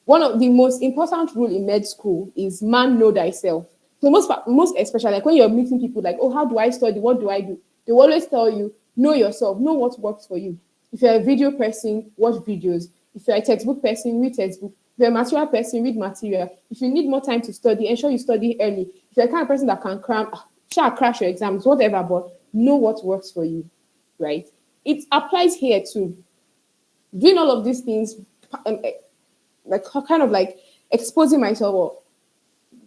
S6: one of the most important rule in med school is man know thyself. So most especially like when you're meeting people like, oh, how do I study? What do I do? They will always tell you, know yourself, know what works for you. If you're a video person, watch videos. If you're a textbook person, read textbook. If you're a material person, read material. If you need more time to study, ensure you study early. If you're the kind of person that can crash your exams, whatever, but know what works for you, right? It applies here too. Doing all of these things, um, eh, like kind of like exposing myself or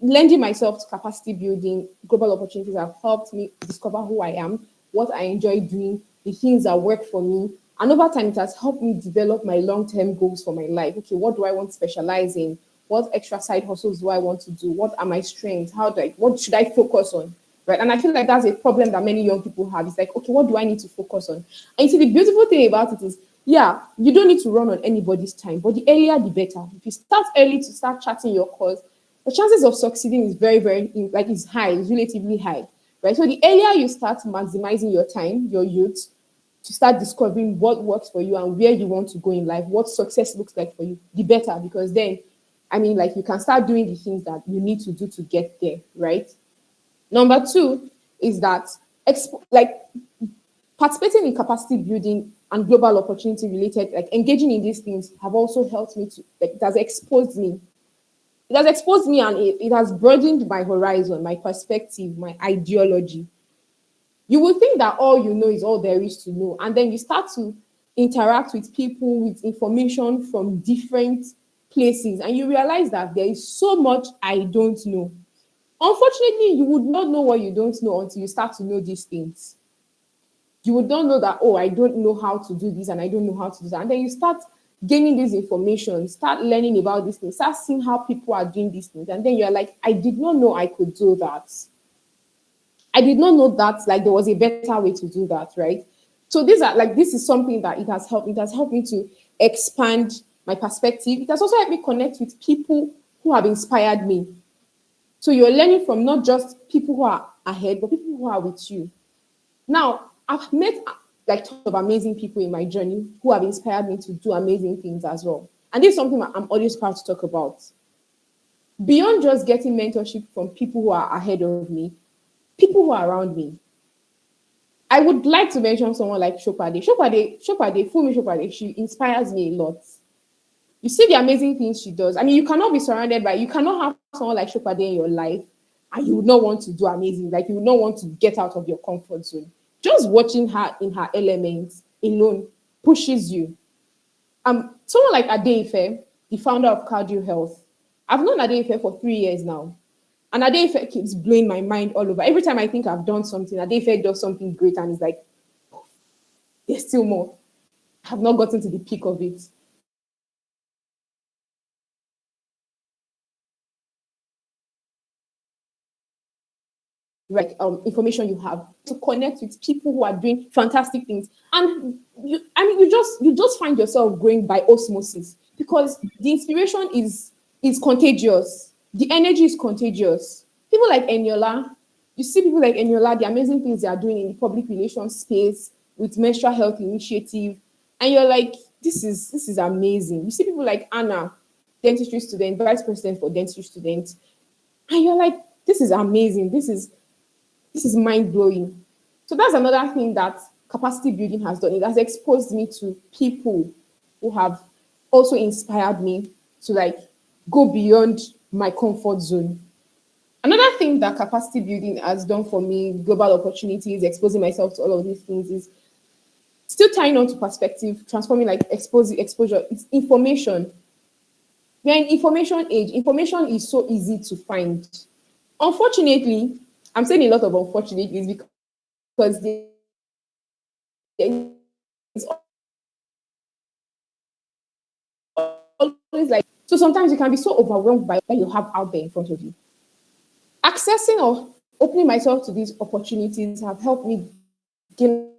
S6: lending myself to capacity building, global opportunities have helped me discover who I am, what I enjoy doing, the things that work for me. And over time, it has helped me develop my long-term goals for my life. Okay, what do I want to specialize in? What extra side hustles do I want to do? What are my strengths? What should I focus on? Right. And I feel like that's a problem that many young people have. It's like, okay, what do I need to focus on? And you see, the beautiful thing about it is, yeah, you don't need to run on anybody's time, but the earlier, the better. If you start early to start charting your course, the chances of succeeding is very, very like it's high, it's relatively high, right? So the earlier you start maximizing your time, your youth, to start discovering what works for you and where you want to go in life, what success looks like for you, the better, because then, I mean, like you can start doing the things that you need to do to get there, right? Number two is that like participating in capacity building and global opportunity related, like engaging in these things have also helped me to, like, it has exposed me. It has exposed me and it has broadened my horizon, my perspective, my ideology. You will think that all you know is all there is to know. And then you start to interact with people with information from different places. And you realize that there is so much I don't know. Unfortunately, you would not know what you don't know until you start to know these things. You would not know that, oh, I don't know how to do this and I don't know how to do that. And then you start gaining this information, start learning about these things, start seeing how people are doing these things. And then you're like, I did not know I could do that. I did not know that like there was a better way to do that, right? So this is something that it has helped. It has helped me to expand my perspective. It has also helped me connect with people who have inspired me. So you're learning from not just people who are ahead, but people who are with you. Now, I've met like tons of amazing people in my journey who have inspired me to do amazing things as well. And this is something I'm always proud to talk about. Beyond just getting mentorship from people who are ahead of me, people who are around me. I would like to mention someone like Shopade. Fumi Shopade, she inspires me a lot. You see the amazing things she does. I mean, you cannot have someone like Shopade in your life and you would not want to do amazing. Like you would not want to get out of your comfort zone. Just watching her in her elements alone pushes you. Someone like Ile-Ife, the founder of Cardio Health. I've known Ile-Ife for 3 years now. And Ile-Ife keeps blowing my mind all over. Every time I think I've done something, Ile-Ife does something great and it's like, there's still more. I have not gotten to the peak of it. Like information you have to connect with people who are doing fantastic things, and you just find yourself growing by osmosis because the inspiration is contagious, the energy is contagious. People like Eniola, you see people like Eniola, the amazing things they are doing in the public relations space with menstrual health initiative, and you're like, this is amazing. You see people like Anna, dentistry student, vice president for dentistry students, and you're like, this is amazing. This is mind blowing. So that's another thing that capacity building has done. It has exposed me to people who have also inspired me to like go beyond my comfort zone. Another thing that capacity building has done for me, global opportunities, exposing myself to all of these things, is still tying on to perspective, transforming like exposure. It's information. We're in information age. Information is so easy to find. Unfortunately, I'm saying a lot of unfortunately because there's always like, so sometimes you can be so overwhelmed by what you have out there in front of you. Accessing or opening myself to these opportunities have helped me gain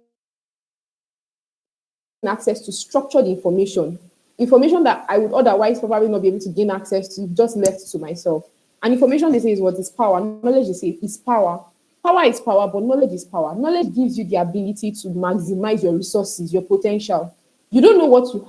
S6: access to structured information that I would otherwise probably not be able to gain access to, just left to myself. And information, they say, is what is power. Knowledge, they say, is power. Power is power, but knowledge is power. Knowledge gives you the ability to maximize your resources, your potential. You don't know what you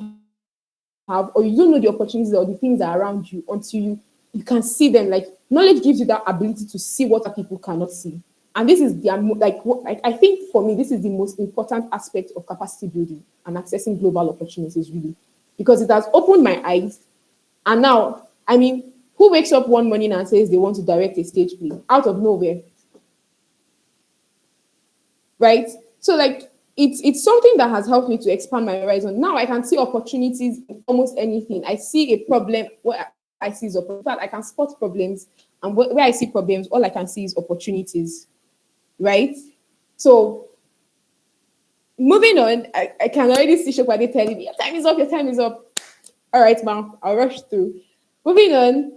S6: have, or you don't know the opportunities or the things that are around you until you can see them. Like, knowledge gives you that ability to see what other people cannot see. And this is I think for me, this is the most important aspect of capacity building and accessing global opportunities, really, because it has opened my eyes. And now, I mean, who wakes up one morning and says they want to direct a stage play out of nowhere, right? So like it's something that has helped me to expand my horizon. Now I can see opportunities in almost anything. I see a problem where I see is opportunity. In fact, I can spot problems, and where I see problems, all I can see is opportunities, right? So moving on, I can already see Shopade telling me, your time is up, your time is up. All right, ma'am, I'll rush through. Moving on,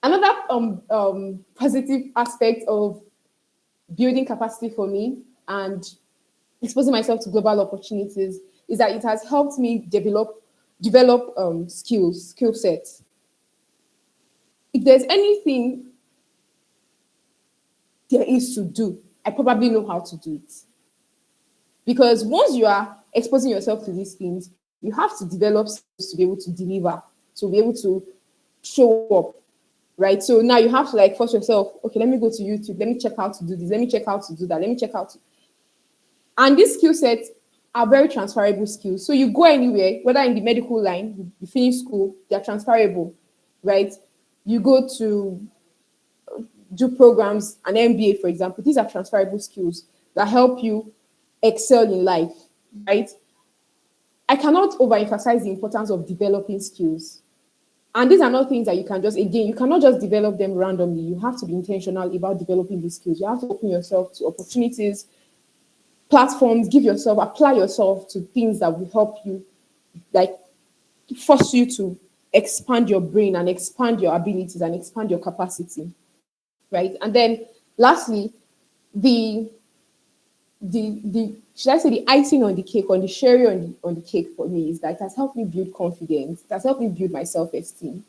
S6: another positive aspect of building capacity for me and exposing myself to global opportunities is that it has helped me develop skill sets. If there's anything there is to do, I probably know how to do it. Because once you are exposing yourself to these things, you have to develop skills to be able to deliver, to be able to show up, right? So now you have to like force yourself, okay, let me go to YouTube, let me check how to do this, let me check how to do that, let me check how to. And these skill sets are very transferable skills. So you go anywhere, whether in the medical line, you finish school, they're transferable, right? You go to do programs, an MBA, for example, these are transferable skills that help you excel in life, right? I cannot overemphasize the importance of developing skills. And these are not things that you can just, again, you cannot just develop them randomly. You have to be intentional about developing these skills. You have to open yourself to opportunities, platforms, apply yourself to things that will help you, like force you to expand your brain and expand your abilities and expand your capacity, right? And then lastly, the should I say the icing on the cake, on the cherry on the cake for me is that it has helped me build confidence. It has helped me build my self-esteem.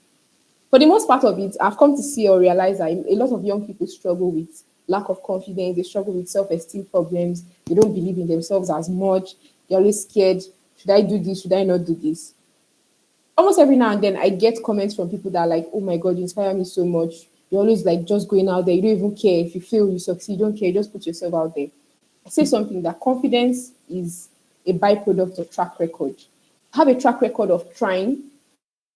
S6: For the most part of it, I've come to see or realize that a lot of young people struggle with lack of confidence. They struggle with self-esteem problems. They don't believe in themselves as much. They're always scared. Should I do this? Should I not do this? Almost every now and then, I get comments from people that are like, oh my God, you inspire me so much. You're always like just going out there. You don't even care if you fail, you succeed. You don't care. You just put yourself out there. I say something that confidence is a byproduct of track record. Have a track record of trying,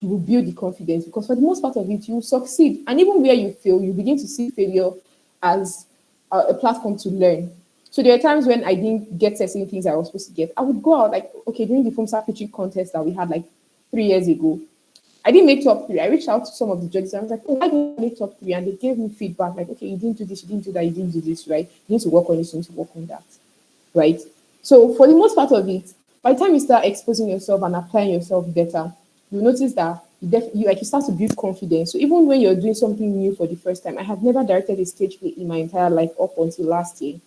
S6: you will build the confidence because for the most part of it, you will succeed. And even where you fail, you begin to see failure as a platform to learn. So there are times when I didn't get certain things I was supposed to get. I would go out like, okay, during the FUMSA pitching contest that we had like 3 years ago, I didn't make top three. I reached out to some of the judges. I was like, oh, why didn't you make top three? And they gave me feedback like, okay, you didn't do this, you didn't do that, you didn't do this, right? You need to work on this, you need to work on that, right? So for the most part of it, by the time you start exposing yourself and applying yourself better, you notice that you start to build confidence. So even when you're doing something new for the first time, I have never directed a stage play in my entire life up until last year.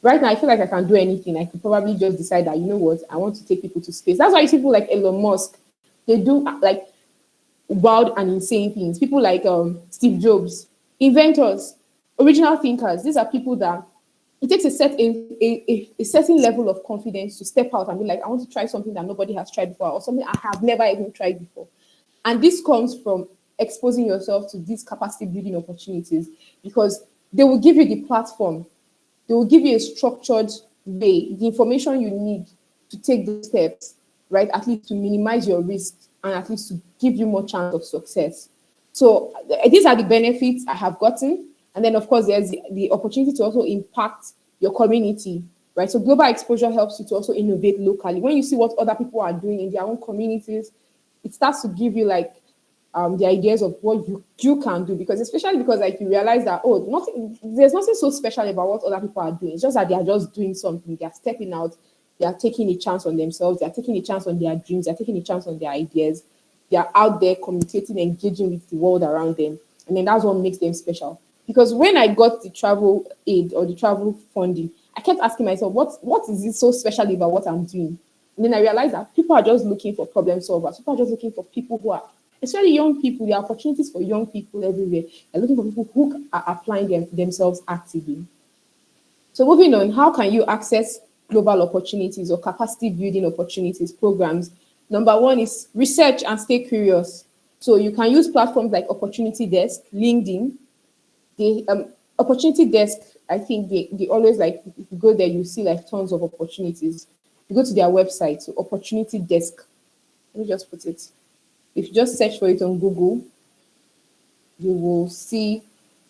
S6: Right now, I feel like I can do anything. I could probably just decide that, you know what, I want to take people to space. That's why you see people like Elon Musk, they do like wild and insane things. People like Steve Jobs, inventors, original thinkers. These are people that it takes a certain level of confidence to step out and be like, I want to try something that nobody has tried before or something I have never even tried before. And this comes from exposing yourself to these capacity building opportunities because they will give you the platform. They will give you a structured way, the information you need to take the steps, right? At least to minimize your risk and at least to give you more chance of success. So these are the benefits I have gotten. And then, of course, there's the opportunity to also impact your community, right? So global exposure helps you to also innovate locally. When you see what other people are doing in their own communities, it starts to give you like the ideas of what you can do, because especially because like you realize that there's nothing so special about what other people are doing. It's just that they are just doing something. They are stepping out. They are taking a chance on themselves. They are taking a chance on their dreams. They are taking a chance on their ideas. They are out there communicating, engaging with the world around them, and then that's what makes them special. Because when I got the travel aid or the travel funding, I kept asking myself, what is it so special about what I'm doing? And then I realized that people are just looking for problem solvers. People are just looking for people who are, especially young people. There are opportunities for young people everywhere. They're looking for people who are applying themselves actively. So moving on, how can you access global opportunities or capacity building opportunities programs? Number one is research and stay curious. So you can use platforms like Opportunity Desk, LinkedIn. The Opportunity Desk, I think they always like, if you go there, you see like tons of opportunities. You go to their website, so Opportunity Desk. Let me just put it. If you just search for it on Google, you will see,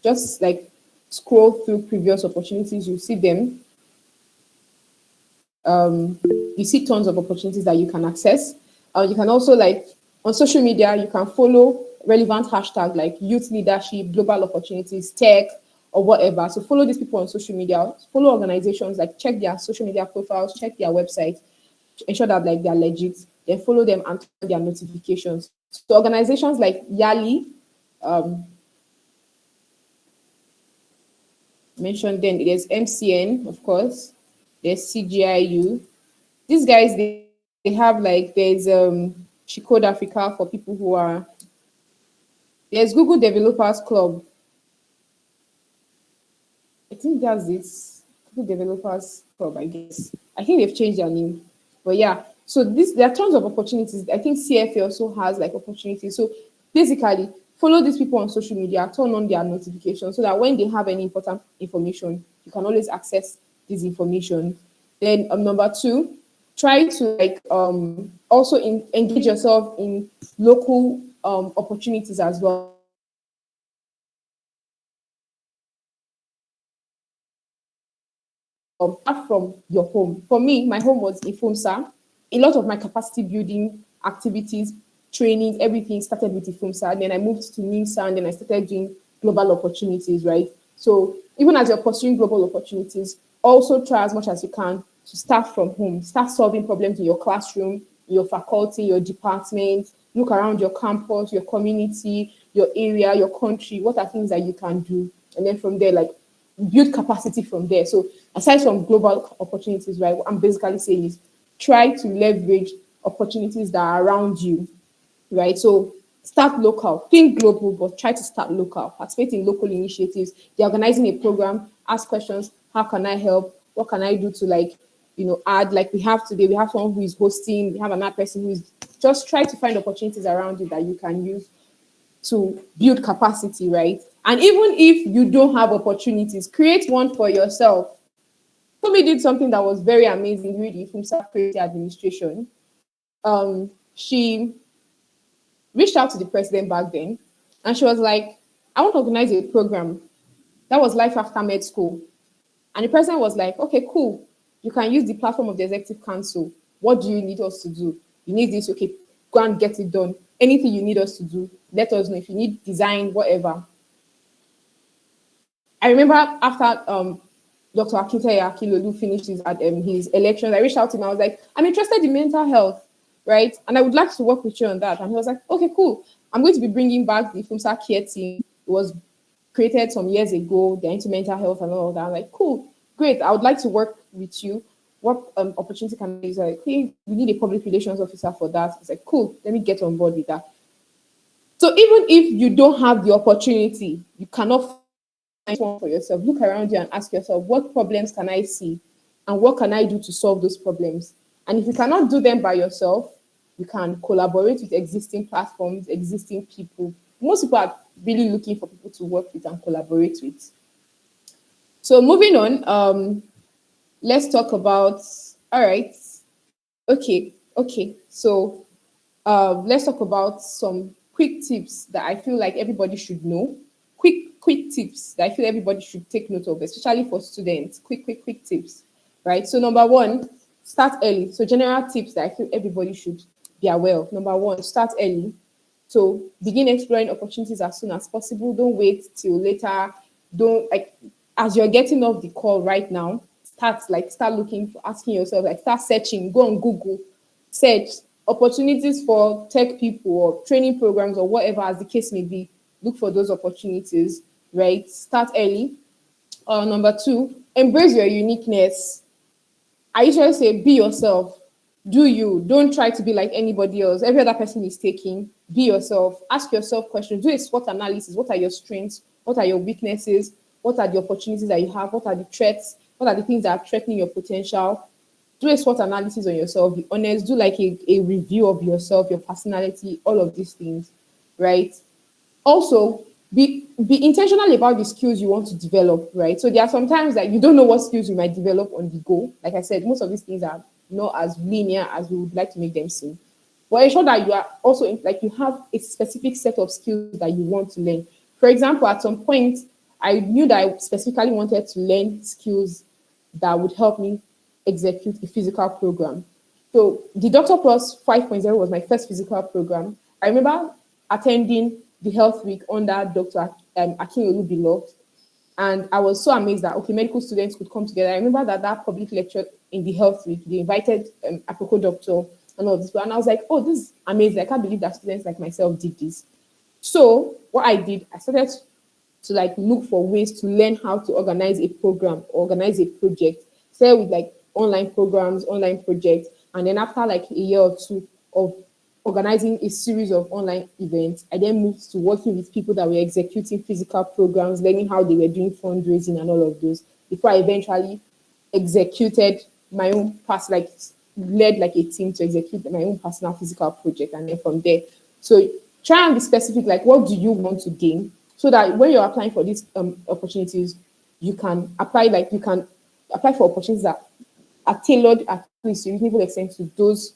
S6: just like scroll through previous opportunities, you see them. You see tons of opportunities that you can access. You can also, like, on social media, you can follow relevant hashtag like youth leadership, global opportunities, tech, or whatever. So follow these people on social media. Follow organizations, like check their social media profiles, check their website, ensure that like they're legit. Then follow them and turn their notifications. So organizations like Yali, mentioned then, there's MCN, of course, there's CGIU. These guys, they have like, there's She Code Africa for people who are, there's Google Developers Club. I think that's it. Google Developers Club, I guess. I think they've changed their name. But yeah, so there are tons of opportunities. I think CFA also has like opportunities. So basically, follow these people on social media, turn on their notifications so that when they have any important information, you can always access this information. Then number two, try to like also engage yourself in local opportunities as well. Apart from your home. For me, my home was IFUMSA. A lot of my capacity building activities, trainings, everything started with IFUMSA. And then I moved to NIMSA, and then I started doing global opportunities, right? So even as you're pursuing global opportunities, also try as much as you can to start from home. Start solving problems in your classroom, your faculty, your department. Look around your campus, your community, your area, your country. What are things that you can do? And then from there, like, build capacity from there. So aside from global opportunities, right, what I'm basically saying is try to leverage opportunities that are around you, right? So start local, think global, but try to start local. Participate in local initiatives. They're organizing a program, ask questions. How can I help? What can I do to, like, add, like we have today, we have someone who is hosting, we have another person who is, just try to find opportunities around you that you can use to build capacity, right? And even if you don't have opportunities, create one for yourself. Tomi did something that was very amazing, really, from self-creative administration. She reached out to the president back then, and she was like, I want to organize a program. That was Life After Med School. And the president was like, okay, cool. You can use the platform of the executive council. What do you need us to do? You need this, okay, go and get it done. Anything you need us to do, let us know. If you need design, whatever. I remember after Dr. Akintaye Akilolu finished his elections, I reached out to him. I was like, I'm interested in mental health, right? And I would like to work with you on that. And he was like, okay, cool. I'm going to be bringing back the FUMSA care team. It was created some years ago. They're into mental health and all of that. I'm like, cool, great. I would like to work with you. What opportunity can I use? Like, hey, we need a public relations officer for that. It's like, cool, let me get on board with that. So even if you don't have the opportunity, you cannot one for yourself. Look around you and ask yourself, what problems can I see? And what can I do to solve those problems? And if you cannot do them by yourself, you can collaborate with existing platforms, existing people. Most people are really looking for people to work with and collaborate with. So moving on, let's talk about, all right, okay. So let's talk about some quick tips that I feel like everybody should know. Quick tips that I feel everybody should take note of, especially for students. Quick tips, right? So number one, start early. So general tips that I feel everybody should be aware of. Number one, start early. So begin exploring opportunities as soon as possible. Don't wait till later. Don't, like, as you're getting off the call right now, start looking for, asking yourself, like, start searching, go on Google, search opportunities for tech people or training programs or whatever as the case may be. Look for those opportunities, right? Start early. Number two, embrace your uniqueness. I usually say be yourself. Do you. Don't try to be like anybody else. Every other person is taking. Be yourself. Ask yourself questions. Do a SWOT analysis. What are your strengths? What are your weaknesses? What are the opportunities that you have? What are the threats? What are the things that are threatening your potential? Do a SWOT analysis on yourself. Be honest. Do like a review of yourself, your personality, all of these things, right? Also, be intentional about the skills you want to develop, right? So there are sometimes that you don't know what skills you might develop on the go. Like I said, most of these things are not as linear as we would like to make them seem. But ensure that you are also like you have a specific set of skills that you want to learn. For example, at some point, I knew that I specifically wanted to learn skills that would help me execute a physical program. So the Doctor Plus 5.0 was my first physical program. I remember attending the Health Week under Dr. Akin Beloved, and I was so amazed that okay, medical students could come together. I remember that public lecture in the Health Week, they invited Apoko Doctor and all this, and I was like, oh, this is amazing! I can't believe that students like myself did this. So what I did, I started to like look for ways to learn how to organize a program, organize a project. Start with like online programs, online projects, and then after like a year or two of organizing a series of online events, I then moved to working with people that were executing physical programs, learning how they were doing fundraising and all of those before I eventually executed my own past, like led like a team to execute my own personal physical project. And then from there, so try and be specific, like what do you want to gain? So that when you're applying for these opportunities, you can apply, like you can apply for opportunities that are tailored at least to reasonable extent to those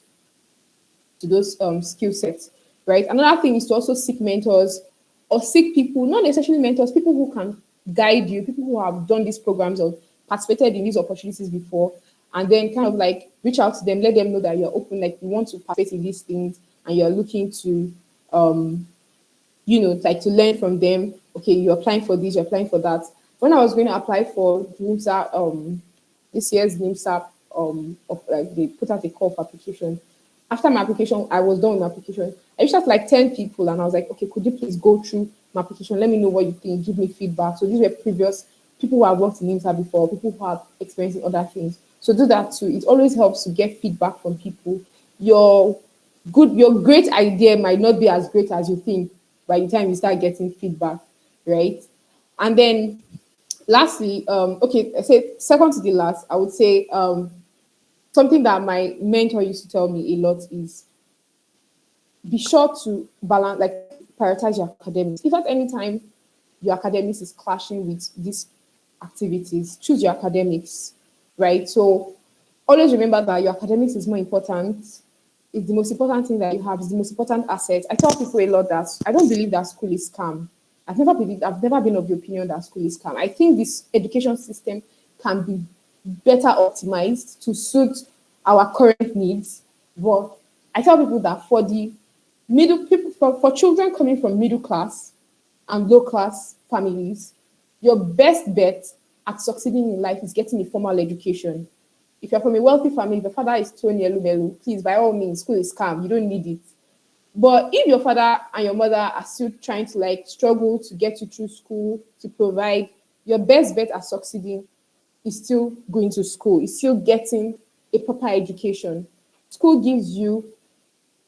S6: skill sets, right? Another thing is to also seek mentors or seek people, not necessarily mentors, people who can guide you, people who have done these programs or participated in these opportunities before, and then kind of like reach out to them, let them know that you're open, like you want to participate in these things and you're looking to, like to learn from them. Okay, you're applying for this, you're applying for that. When I was going to apply for NIMSA, this year's NIMSA, like they put out a call for application. After my application, I was done with my application. I reached out to like 10 people and I was like, okay, could you please go through my application? Let me know what you think, give me feedback. So these were previous people who have worked in NIMSA before, people who have experience in other things. So do that too. It always helps to get feedback from people. Your great idea might not be as great as you think by the time you start getting feedback, right? And then lastly, okay, I say second to the last, I would say something that my mentor used to tell me a lot is be sure to balance, like prioritize your academics. If at any time your academics is clashing with these activities, choose your academics, right? So always remember that your academics is more important. It's the most important thing that you have. It's the most important asset. I tell people a lot that I don't believe that school is scam. I've never been of the opinion that school is scam. I think this education system can be better optimized to suit our current needs. But I tell people that for the middle people, for children coming from middle class and low class families, your best bet at succeeding in life is getting a formal education. If you're from a wealthy family, if your father is Tony Elumelu, please, by all means, school is calm. You don't need it. But if your father and your mother are still trying to like struggle to get you through school, to provide, your best bet at succeeding is still going to school, is still getting a proper education. School gives you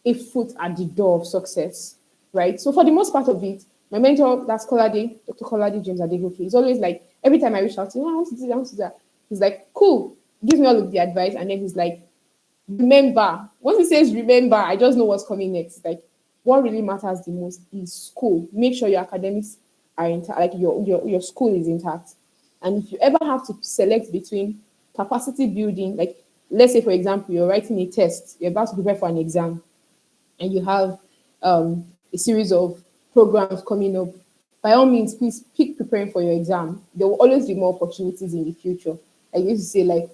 S6: a foot at the door of success, right? So for the most part of it, my mentor, that's Kolade, Dr. Kolade James Adegoke, he's always like, every time I reach out to him, I want to do that, I want to do that. He's like, cool, gives me all of the advice, and then he's like, remember, once he says remember, I just know what's coming next. Like, what really matters the most is school. Make sure your academics are intact, like your school is intact. And if you ever have to select between capacity building, like let's say for example, you're writing a test, you're about to prepare for an exam, and you have a series of programs coming up, by all means, please pick preparing for your exam. There will always be more opportunities in the future. I used to say, like,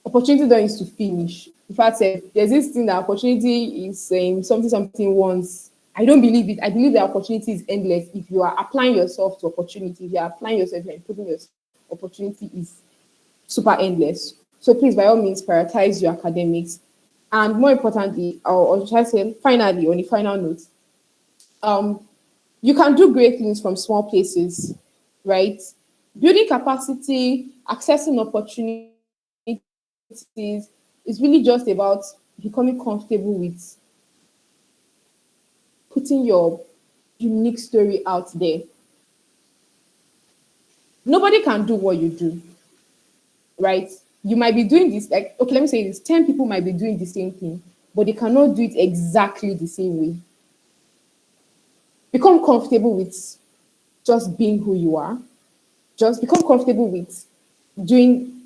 S6: opportunity don't used to finish. In fact, there's this thing that opportunity is something once. I don't believe it. I believe that opportunity is endless. If you are applying yourself to opportunity, if you are applying yourself and improving yourself, opportunity is super endless. So please, by all means, prioritize your academics. And more importantly, or should I say, finally, on the final note, you can do great things from small places, right? Building capacity, accessing opportunities is really just about becoming comfortable with putting your unique story out there. Nobody can do what you do, right? You might be doing this, like, okay, let me say this 10 people might be doing the same thing, but they cannot do it exactly the same way. Become comfortable with just being who you are, just become comfortable with doing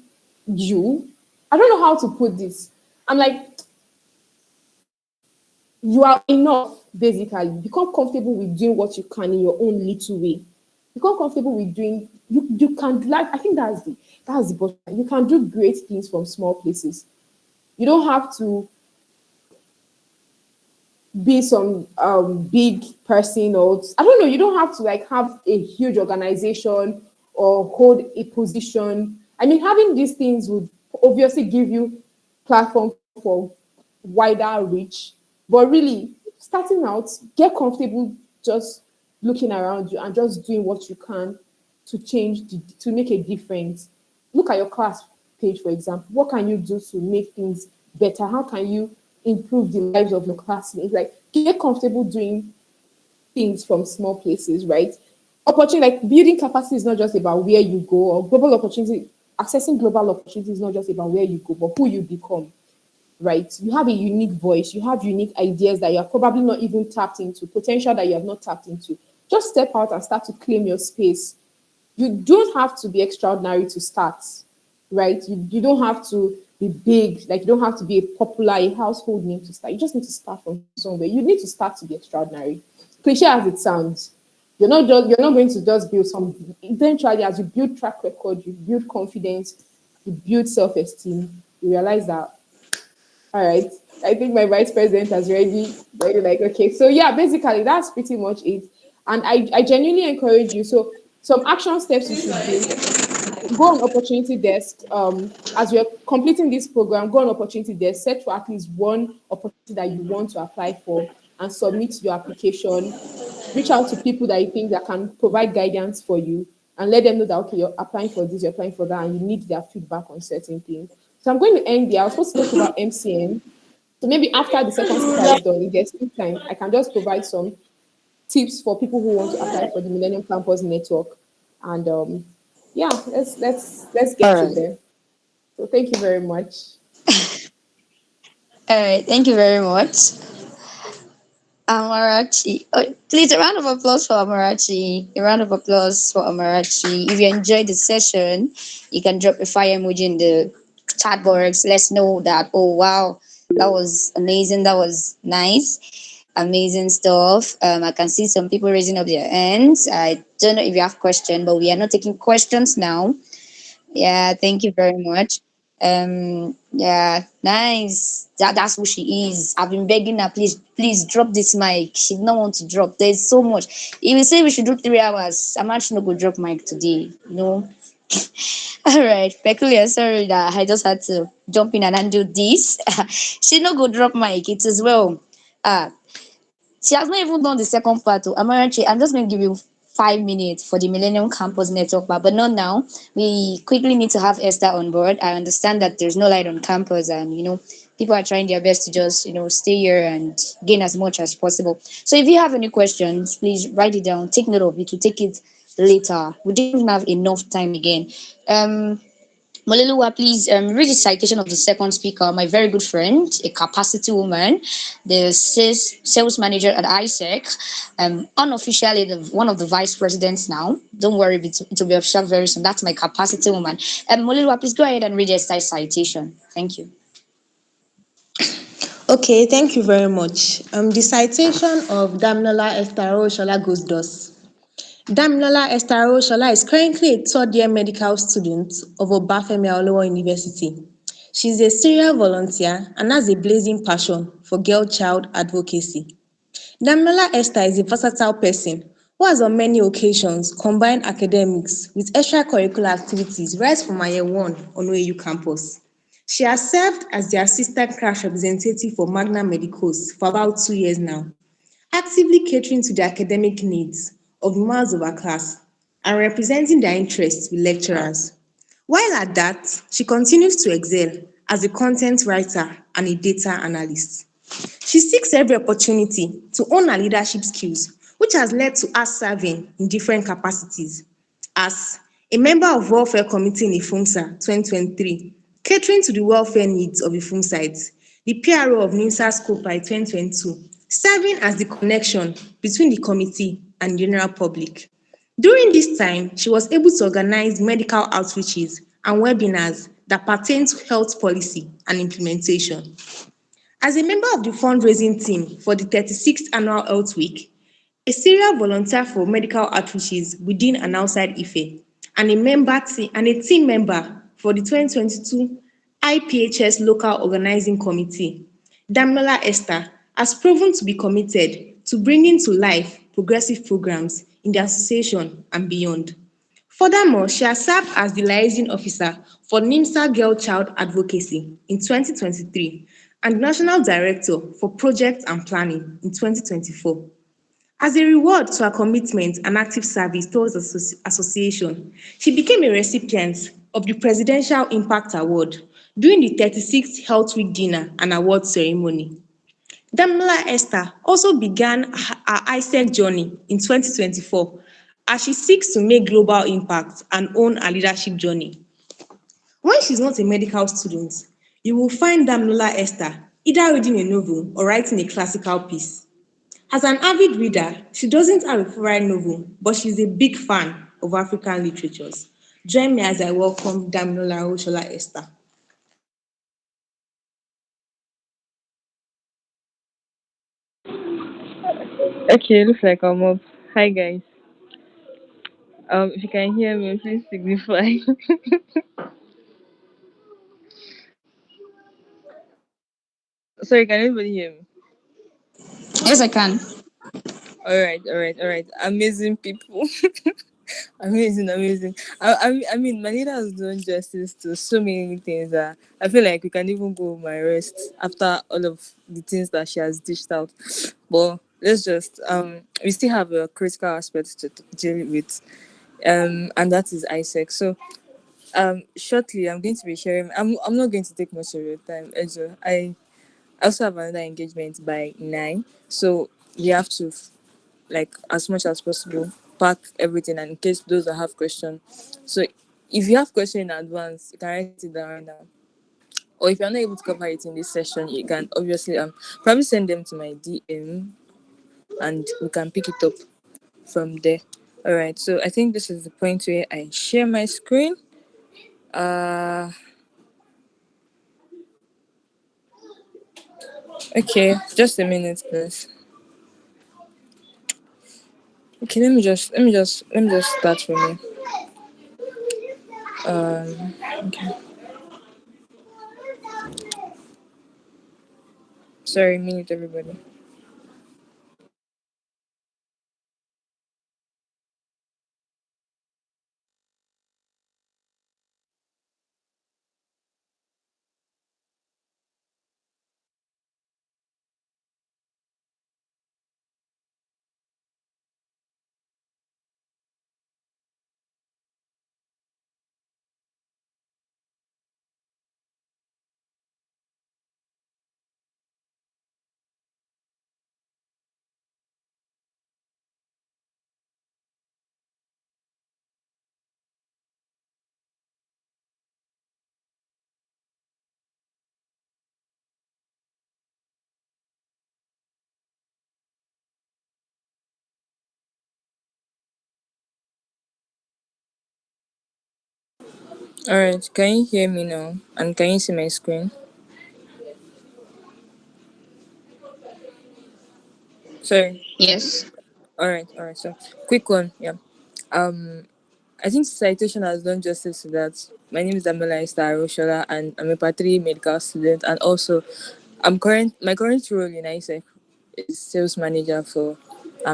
S6: you. I don't know how to put this. I'm like, you are enough, basically. Become comfortable with doing what you can in your own little way. Become comfortable with doing you can like I think that's the bottom line. You can do great things from small places. You don't have to be some big person, or I don't know, you don't have to like have a huge organization or hold a position. I mean, having these things would obviously give you platform for wider reach, but really starting out, get comfortable just looking around you and just doing what you can to to make a difference. Look at your class page, for example. What can you do to make things better? How can you improve the lives of your classmates? Like, get comfortable doing things from small places, right? Opportunity, like building capacity is not just about where you go, or global opportunity, accessing global opportunity is not just about where you go, but who you become, right? You have a unique voice, you have unique ideas that you're probably not even tapped into, potential that you have not tapped into. Just step out and start to claim your space. You don't have to be extraordinary to start, right? You don't have to be big, like you don't have to be a popular, a household name to start. You just need to start from somewhere. You need to start to be extraordinary. Cliche as it sounds, you're not going to just build some. Eventually, as you build track record, you build confidence, you build self-esteem, you realize that, all right, I think my vice president has already like, okay. So yeah, basically that's pretty much it. And I genuinely encourage you. So some action steps you should do: go on opportunity desk. As you're completing this program, go on opportunity desk, search for at least one opportunity that you want to apply for and submit your application. Reach out to people that you think that can provide guidance for you and let them know that, okay, you're applying for this, you're applying for that, and you need their feedback on certain things. So I'm going to end there. I was supposed to talk about MCN. So maybe after the second speaker is done, if there's still time, I can just provide some tips for people who want to apply for the Millennium Campus Network. And yeah, let's
S4: All
S6: get to
S4: right.
S6: there. So thank you very much.
S4: All right. Thank you very much, Amarachi. Oh, please, a round of applause for Amarachi. A round of applause for Amarachi. If you enjoyed the session, you can drop a fire emoji in the chat box. Let's know that, oh, wow, that was amazing. That was nice. Amazing stuff. I can see some people raising up their hands. I don't know if you have questions, but we are not taking questions now. Yeah, thank you very much. Yeah, nice. That's who she is. I've been begging her, please, please drop this mic. She don't want to drop. There's so much. If we say we should do 3 hours, I'm actually not gonna drop mic today. No. All right, peculiar. Sorry that I just had to jump in and undo this. She not go drop mic. It as well. Ah, she has not even done the second part. To Amarachi, I'm just going to give you 5 minutes for the Millennium Campus Network part, but not now. We quickly need to have Esther on board. I understand that there's no light on campus, and people are trying their best to just stay here and gain as much as possible. So if you have any questions, please write it down. Take note of it. We'll take it later. We didn't even have enough time again. Um, Molelua, please read the citation of the second speaker, my very good friend, a capacity woman, the sales manager at ISEC, unofficially one of the vice presidents now. Don't worry, it will be official very soon. That's my capacity woman. Molelua, please go ahead and read the citation. Thank you.
S5: Okay, thank you very much. The citation of Damilola Esther Arowosola goes thus. Damilola Esther Arowosola is currently a third-year medical student of Obafemi Awolowo University. She is a serial volunteer and has a blazing passion for girl-child advocacy. Damilola Esther is a versatile person who has on many occasions combined academics with extracurricular activities right from her year one on OAU campus. She has served as the assistant class representative for Magna Medicos for about 2 years now, actively catering to the academic needs of members of her class. and representing their interests with lecturers. While at that, she continues to excel as a content writer and a data analyst. She seeks every opportunity to hone her leadership skills, which has led to her serving in different capacities as a member of Welfare Committee in Ifumsa 2023, catering to the welfare needs of Ifumsites, the PRO of NIMSA Scopa 2022, serving as the connection between the committee and the general public. During this time, she was able to organize medical outreaches and webinars that pertain to health policy and implementation. As a member of the fundraising team for the 36th Annual Health Week, a serial volunteer for medical outreaches within and outside Ife, and a team member for the 2022 IPHS Local Organizing Committee, Damilola Esther has proven to be committed to bringing to life progressive programs in the association and beyond. Furthermore, she has served as the liaison officer for NIMSA Girl Child Advocacy in 2023 and national director for projects and planning in 2024. As a reward to her commitment and active service towards the association, she became a recipient of the Presidential Impact Award during the 36th Health Week dinner and award ceremony. Damilola Esther also began her Aiesec journey in 2024 as she seeks to make global impact and own her leadership journey. When she's not a medical student, you will find Damilola Esther either reading a novel or writing a classical piece. As an avid reader, she doesn't have a favorite novel, but she's a big fan of African literatures. Join me as I welcome Damilola Arowosola Esther.
S8: Okay, looks like I'm up. Hi guys. If you can hear me, please signify. Sorry, can anybody hear me?
S7: Yes, I can.
S8: All right. Amazing people. Amazing. I mean, my leader has done justice to so many things that I feel like we can even go my rest after all of the things that she has dished out. But let's just we still have a critical aspect to deal with, and that is Isaac. So shortly I'm going to be sharing. I'm not going to take much of your time, Ejo. I also have another engagement by 9, so we have to like as much as possible pack everything, and in case those that have questions, so if you have question in advance you can write it down right now, or if you're not able to cover it in this session you can obviously probably send them to my DM and we can pick it up from there. All right, so I think this is the point where I share my screen. uh okay, just a minute please. Okay, let me just start from here. Okay, sorry, minute everybody. All right, can you hear me now? And can you see my screen? Sorry.
S7: Yes.
S8: All right. So, quick one. Yeah. Um, I think citation has done justice to that. My name is Damilola Esther Arowosola, and I'm a part 3 medical student, and also my current role in ISEC is sales manager for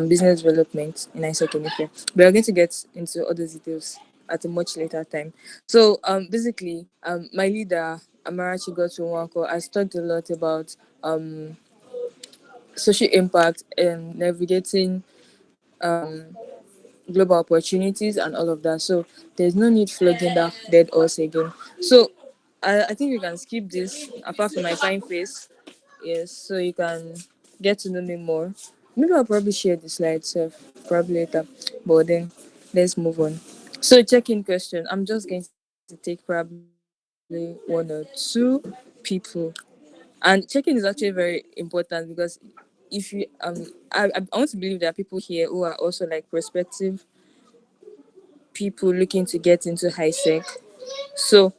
S8: business development in ISEC in Ife. But we're going to get into other details at a much later time. So basically my leader Amarachi Godswill-Nwankwo has talked a lot about social impact and navigating global opportunities and all of that. So there's no need flogging that dead horse again. So I think we can skip this apart from my fine face. Yes, so you can get to know me more. Maybe I'll probably share the slides probably later. But then let's move on. So check-in question. I'm just going to take probably one or two people. And check-in is actually very important because if you I want to believe there are people here who are also like prospective people looking to get into high sec. So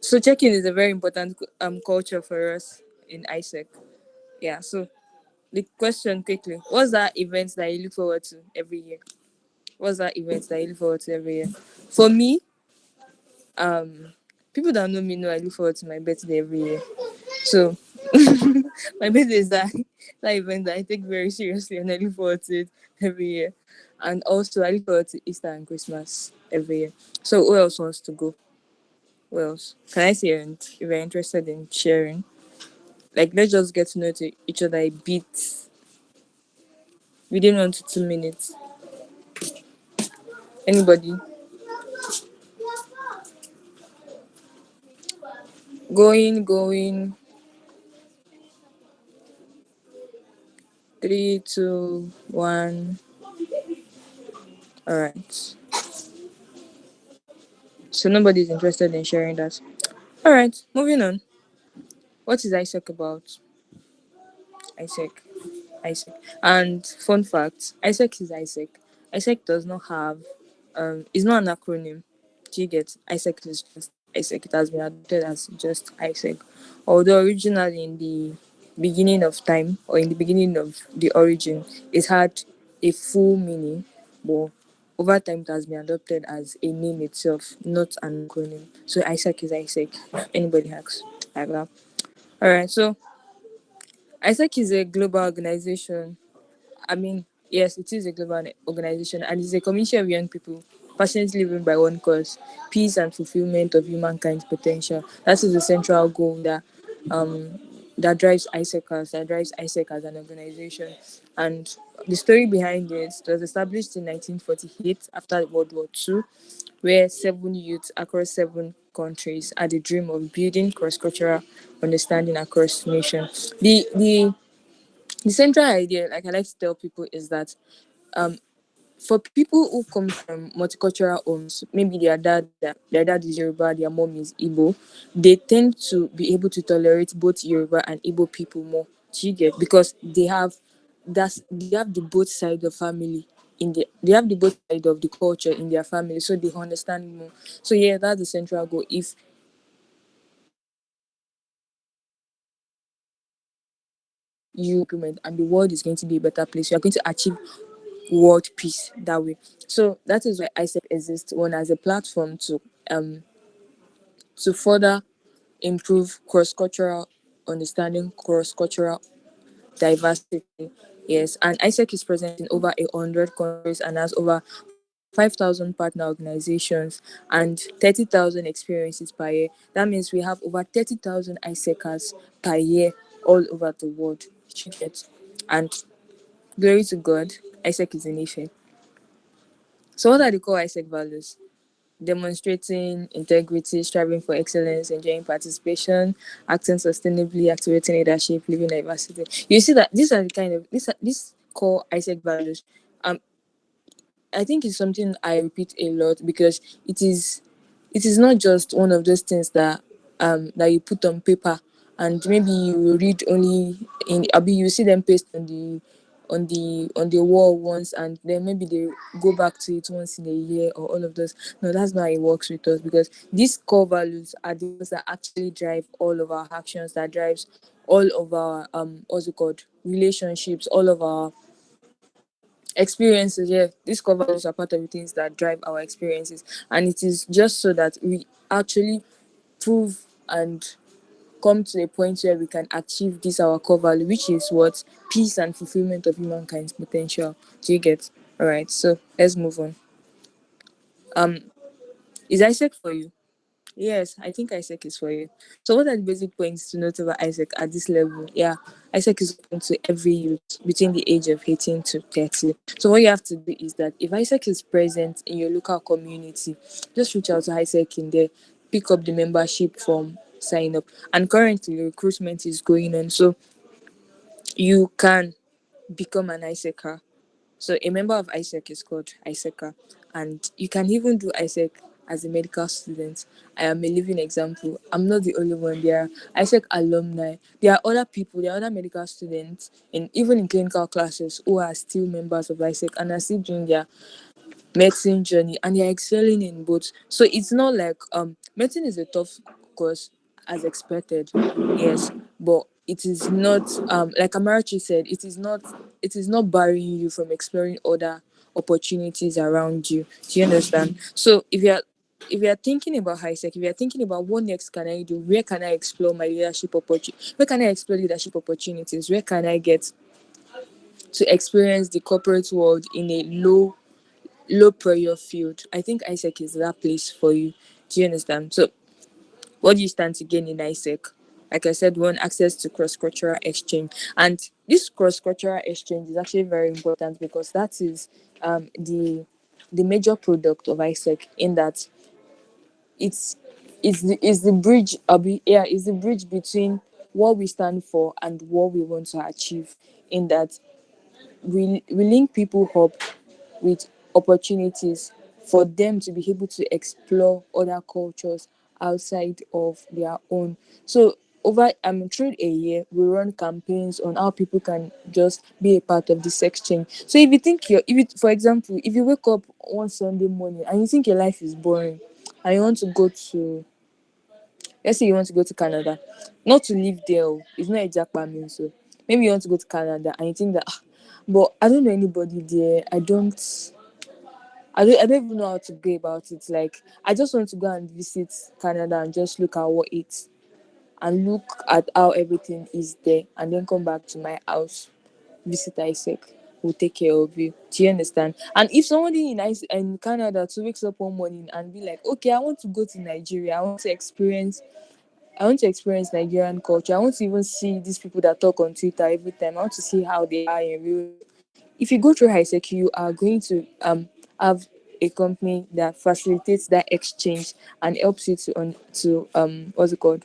S8: so check-in is a very important culture for us in ISEC. Yeah. So the question quickly: what's that event that you look forward to every year? What's that event that you look forward to every year? For me, um, people that know me know I look forward to my birthday every year. So my birthday is that event that I take very seriously and I look forward to it every year. And also I look forward to Easter and Christmas every year. So who else wants to go? Who else? Can I say and if you're interested in sharing? Like let's just get to know each other a bit within 1 to 2 minutes. Anybody? Going. 3, 2, 1. Alright. So nobody's interested in sharing that. Alright, moving on. What is ISEC about? ISEC. ISEC. And fun fact, ISEC is ISEC. ISEC does not have it's not an acronym. Do you get? ISEC is just ISEC. It has been adopted as just ISEC. Although originally in the beginning of time or in the beginning of the origin, it had a full meaning, but over time it has been adopted as a name itself, not an acronym. So ISEC is ISEC. If anybody asks like that. Alright, so ISEC is a global organization. I mean, yes, it is a global organization and it's a community of young people passionately living by one cause: peace and fulfillment of humankind's potential. That is the central goal um that drives ISEC as an organization. And the story behind it was established in 1948 after World War II, where 7 youths across 7 countries had the dream of building cross-cultural understanding across nations. The central idea, like I like to tell people, is that um for people who come from multicultural homes, maybe their dad is Yoruba, their mom is Igbo, they tend to be able to tolerate both Yoruba and Igbo people more. Do you get? Because they have the both side of family they have the both side of the culture in their family, so they understand more. So yeah, that's the central goal. If you and the world is going to be a better place, you are going to achieve world peace that way. So that is why ISEP exists, one as a platform to further improve cross-cultural understanding, cross-cultural diversity. Yes, and ISEC is present in over 100 countries and has over 5,000 partner organizations and 30,000 experiences per year. That means we have over 30,000 ISECers per year all over the world. You get? And glory to God, ISEC is in Ife. So what are the core ISEC values? Demonstrating integrity, striving for excellence, enjoying participation, acting sustainably, activating leadership, living diversity. You see that these are the kind of these core ISEC values. Um, I think it's something I repeat a lot because it is not just one of those things that you put on paper and maybe you read only in abi you see them paste on the wall once and then maybe they go back to it once in a year or all of those. No, that's not how it works with us because these core values are the ones that actually drive all of our actions, that drives all of our what's it called, relationships, all of our experiences. Yeah, these core values are part of the things that drive our experiences, and it is just so that we actually prove and come to a point where we can achieve this our core value, which is what peace and fulfillment of humankind's potential. Do you get? All right, so let's move on. um is ISEC for you? Yes, I think Isaac is for you. So, what are the basic points to note about Isaac at this level? Yeah, Isaac is open to every youth between the age of 18 to 30. So, what you have to do is that if Isaac is present in your local community, just reach out to Isaac in there, pick up the membership form, sign up. And currently, recruitment is going on. So, you can become an Isaacer. So a member of ISEC is called ISECA, and you can even do ISEC as a medical student. I am a living example. I'm not the only one. There are ISEC alumni. There are other people. There are other medical students, and even in clinical classes, who are still members of ISEC and are still doing their medicine journey, and they're excelling in both. So it's not like medicine is a tough course as expected, yes, but it is not like Amarachi said, it is not barring you from exploring other opportunities around you. Do you understand? So if you're thinking about high sec, if you're thinking about what next can I do, where can I explore my leadership opportunity, where can I explore leadership opportunities, where can I get to experience the corporate world in a low pressure field, I think ISEC is that place for you. Do you understand? So, what do you stand to gain in ISEC? Like I said, one, access to cross cultural exchange, and this cross cultural exchange is actually very important because that is the major product of ISEC, in that it's is the bridge is the bridge between what we stand for and what we want to achieve, in that we link people up with opportunities for them to be able to explore other cultures outside of their own. So over through a year, we run campaigns on how people can just be a part of this exchange. So if you think for example, if you wake up one Sunday morning and you think your life is boring and you want to go to, let's say you want to go to Canada, not to live there, it's not exactly mean. So maybe you want to go to Canada and you think that, but I don't know anybody there. I don't even know how to go about it. Like, I just want to go and visit Canada and just look at what it's and look at how everything is there, and then come back to my house, visit Isaac, will take care of you. Do you understand? And if somebody in Canada to wakes up one morning and be like, okay, I want to go to Nigeria, I want to experience Nigerian culture. I want to even see these people that talk on Twitter every time. I want to see how they are in real life. If you go through high sec, you are going to have a company that facilitates that exchange and helps you to what's it called,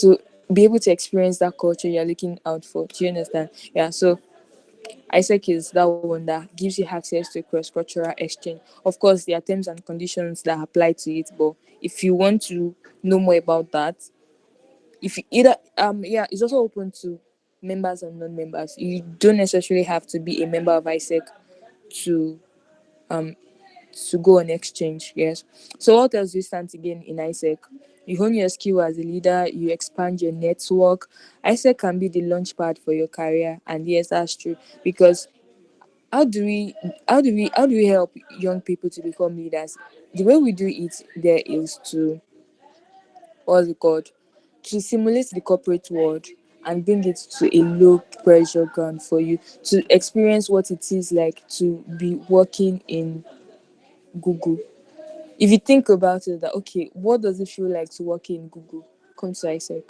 S8: to be able to experience that culture you're looking out for. Do you understand? Yeah. So ISEC is that one that gives you access to cross-cultural exchange. Of course, there are terms and conditions that apply to it, but if you want to know more about that, if you either it's also open to members and non-members. You don't necessarily have to be a member of ISEC to um to go on exchange. Yes. So what else do you stand to gain in ISEC? You hone your skill as a leader, you expand your network. ISEC can be the launch pad for your career, and yes, that's true. Because how do we help young people to become leaders? The way we do it there is to, what's it called, to simulate the corporate world and bring it to a low pressure ground for you to experience what it is like to be working in Google. If you think about it, that okay, what does it feel like to work in Google? Come to ISEC.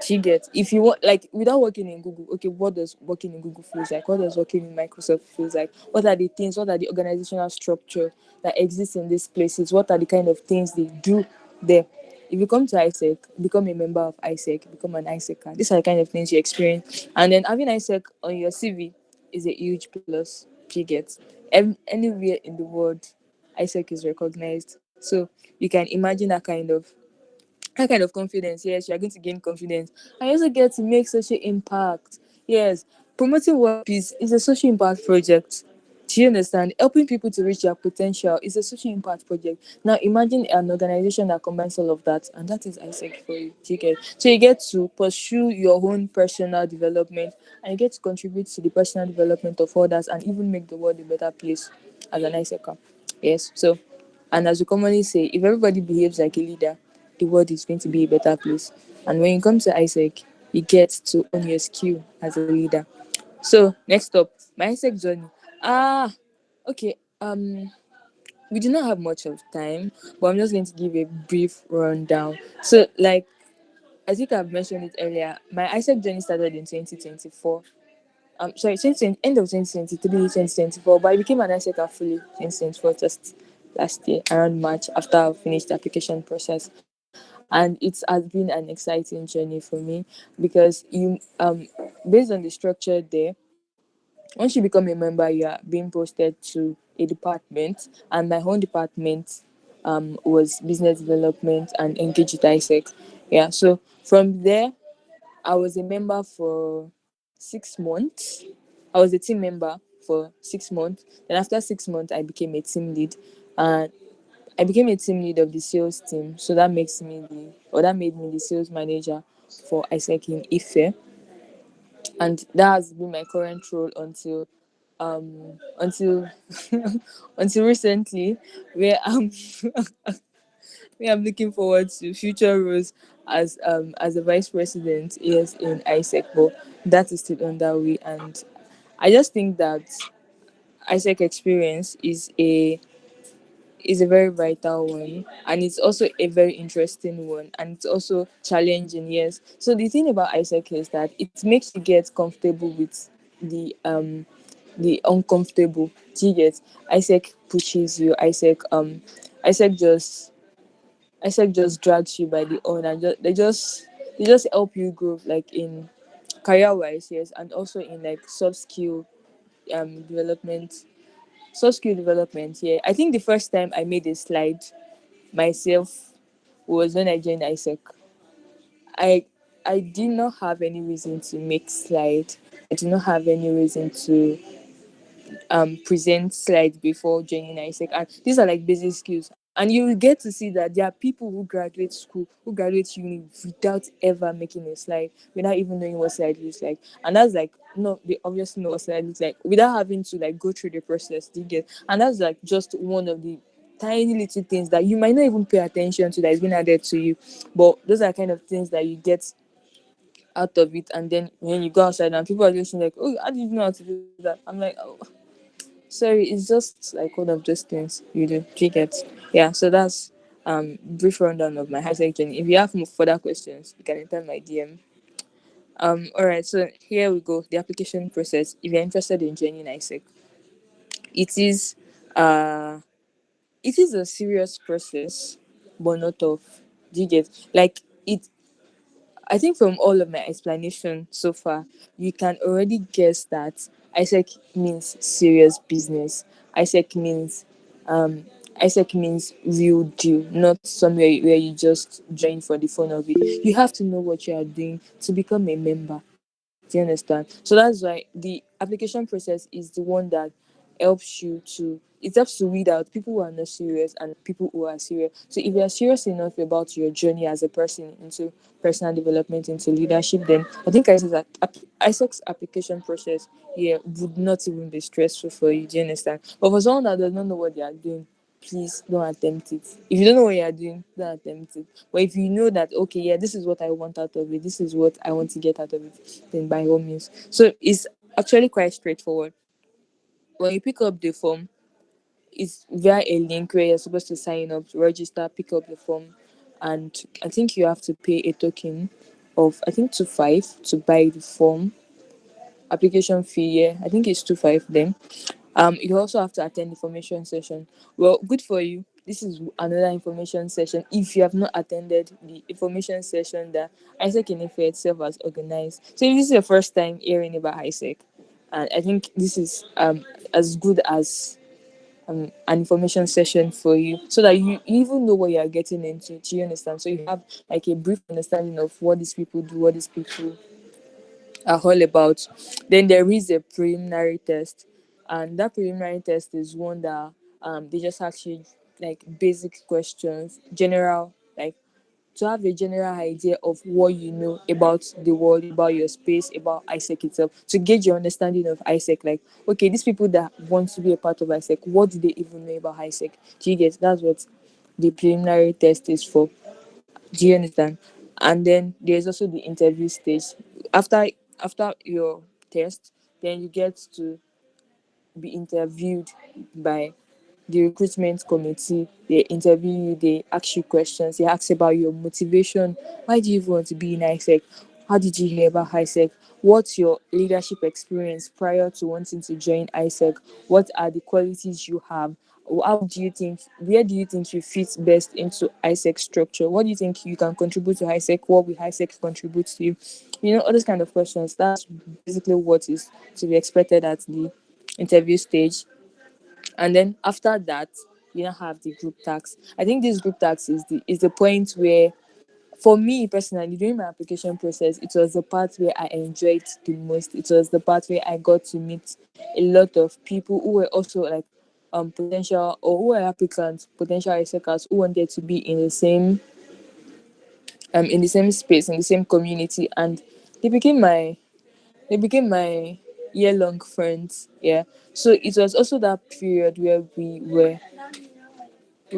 S8: Do you get? If you want, like, without working in Google, okay, what does working in Google feels like? What does working in Microsoft feels like? What are the things? What are the organizational structure that exists in these places? What are the kind of things they do there? If you come to ISEC, become a member of ISEC, become an ISECer. These are the kind of things you experience, and then having ISEC on your CV is a huge plus. Do you get? Anywhere in the world, ISEC is recognized. So you can imagine that kind of confidence. Yes, you are going to gain confidence. I also get to make social impact. Yes, promoting world peace is a social impact project. Do you understand? Helping people to reach their potential is a social impact project. Now imagine an organization that combines all of that, and that is ISEC for you. Do you get? So you get to pursue your own personal development, and you get to contribute to the personal development of others, and even make the world a better place as an ISECer. Yes. So, and as we commonly say, if everybody behaves like a leader, the world is going to be a better place. And when you come to ISEC, you get to own your skill as a leader. So next up, my ISEC journey. Okay. we do not have much of time, but I'm just going to give a brief rundown. So, like, I think I've mentioned it earlier, my ISEC journey started in 2024. Sorry, 2020, end of 2023, 2024, but I became an ISEC fully 2024, just last year, around March, after I finished the application process. And it has been an exciting journey for me because based on the structure there, once you become a member, you are being posted to a department, and my own department was business development and engage with ISEC. Yeah, so from there, I was a member for 6 months. I was a team member for 6 months. Then after 6 months, I became a team lead, and I became a team lead of the sales team. So that made me the sales manager for ISEC in Ife, and that has been my current role until until recently, where I'm where I'm looking forward to future roles as a vice president, yes, in ISEC, but that is still underway. And I just think that ISEC experience is a very vital one, and it's also a very interesting one, and it's also challenging, yes. So the thing about ISEC is that it makes you get comfortable with the uncomfortable. Do you get? ISEC pushes you. ISEC just ISEC just drags you by the arm, and they just help you grow, like in career wise, yes, and also in like development soft skill development. Yeah, I think the first time I made a slide myself was when I joined ISEC. I did not have any reason to make slide. I did not have any reason to present slides before joining ISEC. And these are like basic skills. And you will get to see that there are people who graduate school, who graduate uni without ever making a slide, without even knowing what slide looks like. And that's like, no, they obviously know what slide looks like without having to like go through the process. Do you get? And that's like just one of the tiny little things that you might not even pay attention to that is being added to you. But those are kind of things that you get out of it. And then when you go outside and people are just like, oh, how did you know how to do that? I'm like, oh, sorry, it's just like one of those things you do. Do you get? Yeah, so that's brief rundown of my high tech journey. If you have more further questions, you can enter my DM. All right, so here we go. The application process. If you're interested in joining ISEC, it is uh it is a serious process, but not tough. Do you get? Like it I think from all of my explanation so far, you can already guess that ISEC means serious business. ISEC means um ISEC means real deal, not somewhere where you just join for the fun of it. You have to know what you are doing to become a member. Do you understand? So that's why the application process is the one that helps to weed out people who are not serious and people who are serious. So if you are serious enough about your journey as a person into personal development, into leadership, then I think ISEC's application process here would not even be stressful for you. Do you understand? But for someone that does not know what they are doing, please don't attempt it. If you don't know what you are doing, don't attempt it. But if you know that, okay, yeah, this is what I want out of it, this is what I want to get out of it, then by all means. So it's actually quite straightforward. When you pick up the form, it's via a link where you're supposed to sign up, register, pick up the form, and I think you have to pay a token of, I think, 2.5 to buy the form. Application fee, yeah, I think it's 2.5 then. You also have to attend information session. Well, good for you. This is another information session. If you have not attended the information session that ISEC in Ife itself has organized, so if this is your first time hearing about ISEC, and I think this is as good as an information session for you, so that you even know what you are getting into. Do you understand? So you have like a brief understanding of what these people do, what these people are all about. Then there is a preliminary test, and that preliminary test is one that they just ask you like basic questions, general, like to have a general idea of what you know about the world, about your space, about ISEC itself, to gauge your understanding of ISEC. Like, okay, these people that want to be a part of ISEC, what do they even know about ISEC? Do you get? That's what the preliminary test is for. Do you understand? And then there's also the interview stage. After after your test, then you get to be interviewed by the recruitment committee, they interview you, they ask you questions, they ask about your motivation. Why do you even want to be in ISEC? How did you hear about ISEC? What's your leadership experience prior to wanting to join ISEC? What are the qualities you have? How do you think, where do you think you fit best into ISEC structure? What do you think you can contribute to ISEC? What will ISEC contribute to you? All those kind of questions. That's basically what is to be expected at the interview stage. And then after that, you now have the group tax. I think this group tax is the point where, for me personally, during my application process, it was the part where I enjoyed the most. It was the part where I got to meet a lot of people who were also like potential, or who were applicants, potential ISECers, who wanted to be in the same space, in the same community, and they became my they became my year-long friends. Yeah. So it was also that period where we were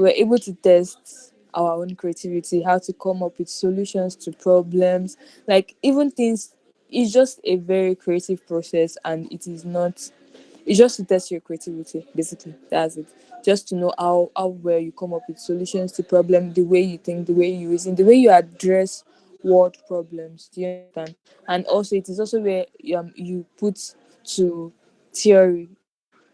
S8: able to test our own creativity, how to come up with solutions to problems, like even things. It's just a very creative process, and it is not. It's just to test your creativity, basically. That's it. Just to know how well you come up with solutions to problems, the way you think, the way you reason, the way you address world problems. Do you understand? And also, it is also where you put to theory.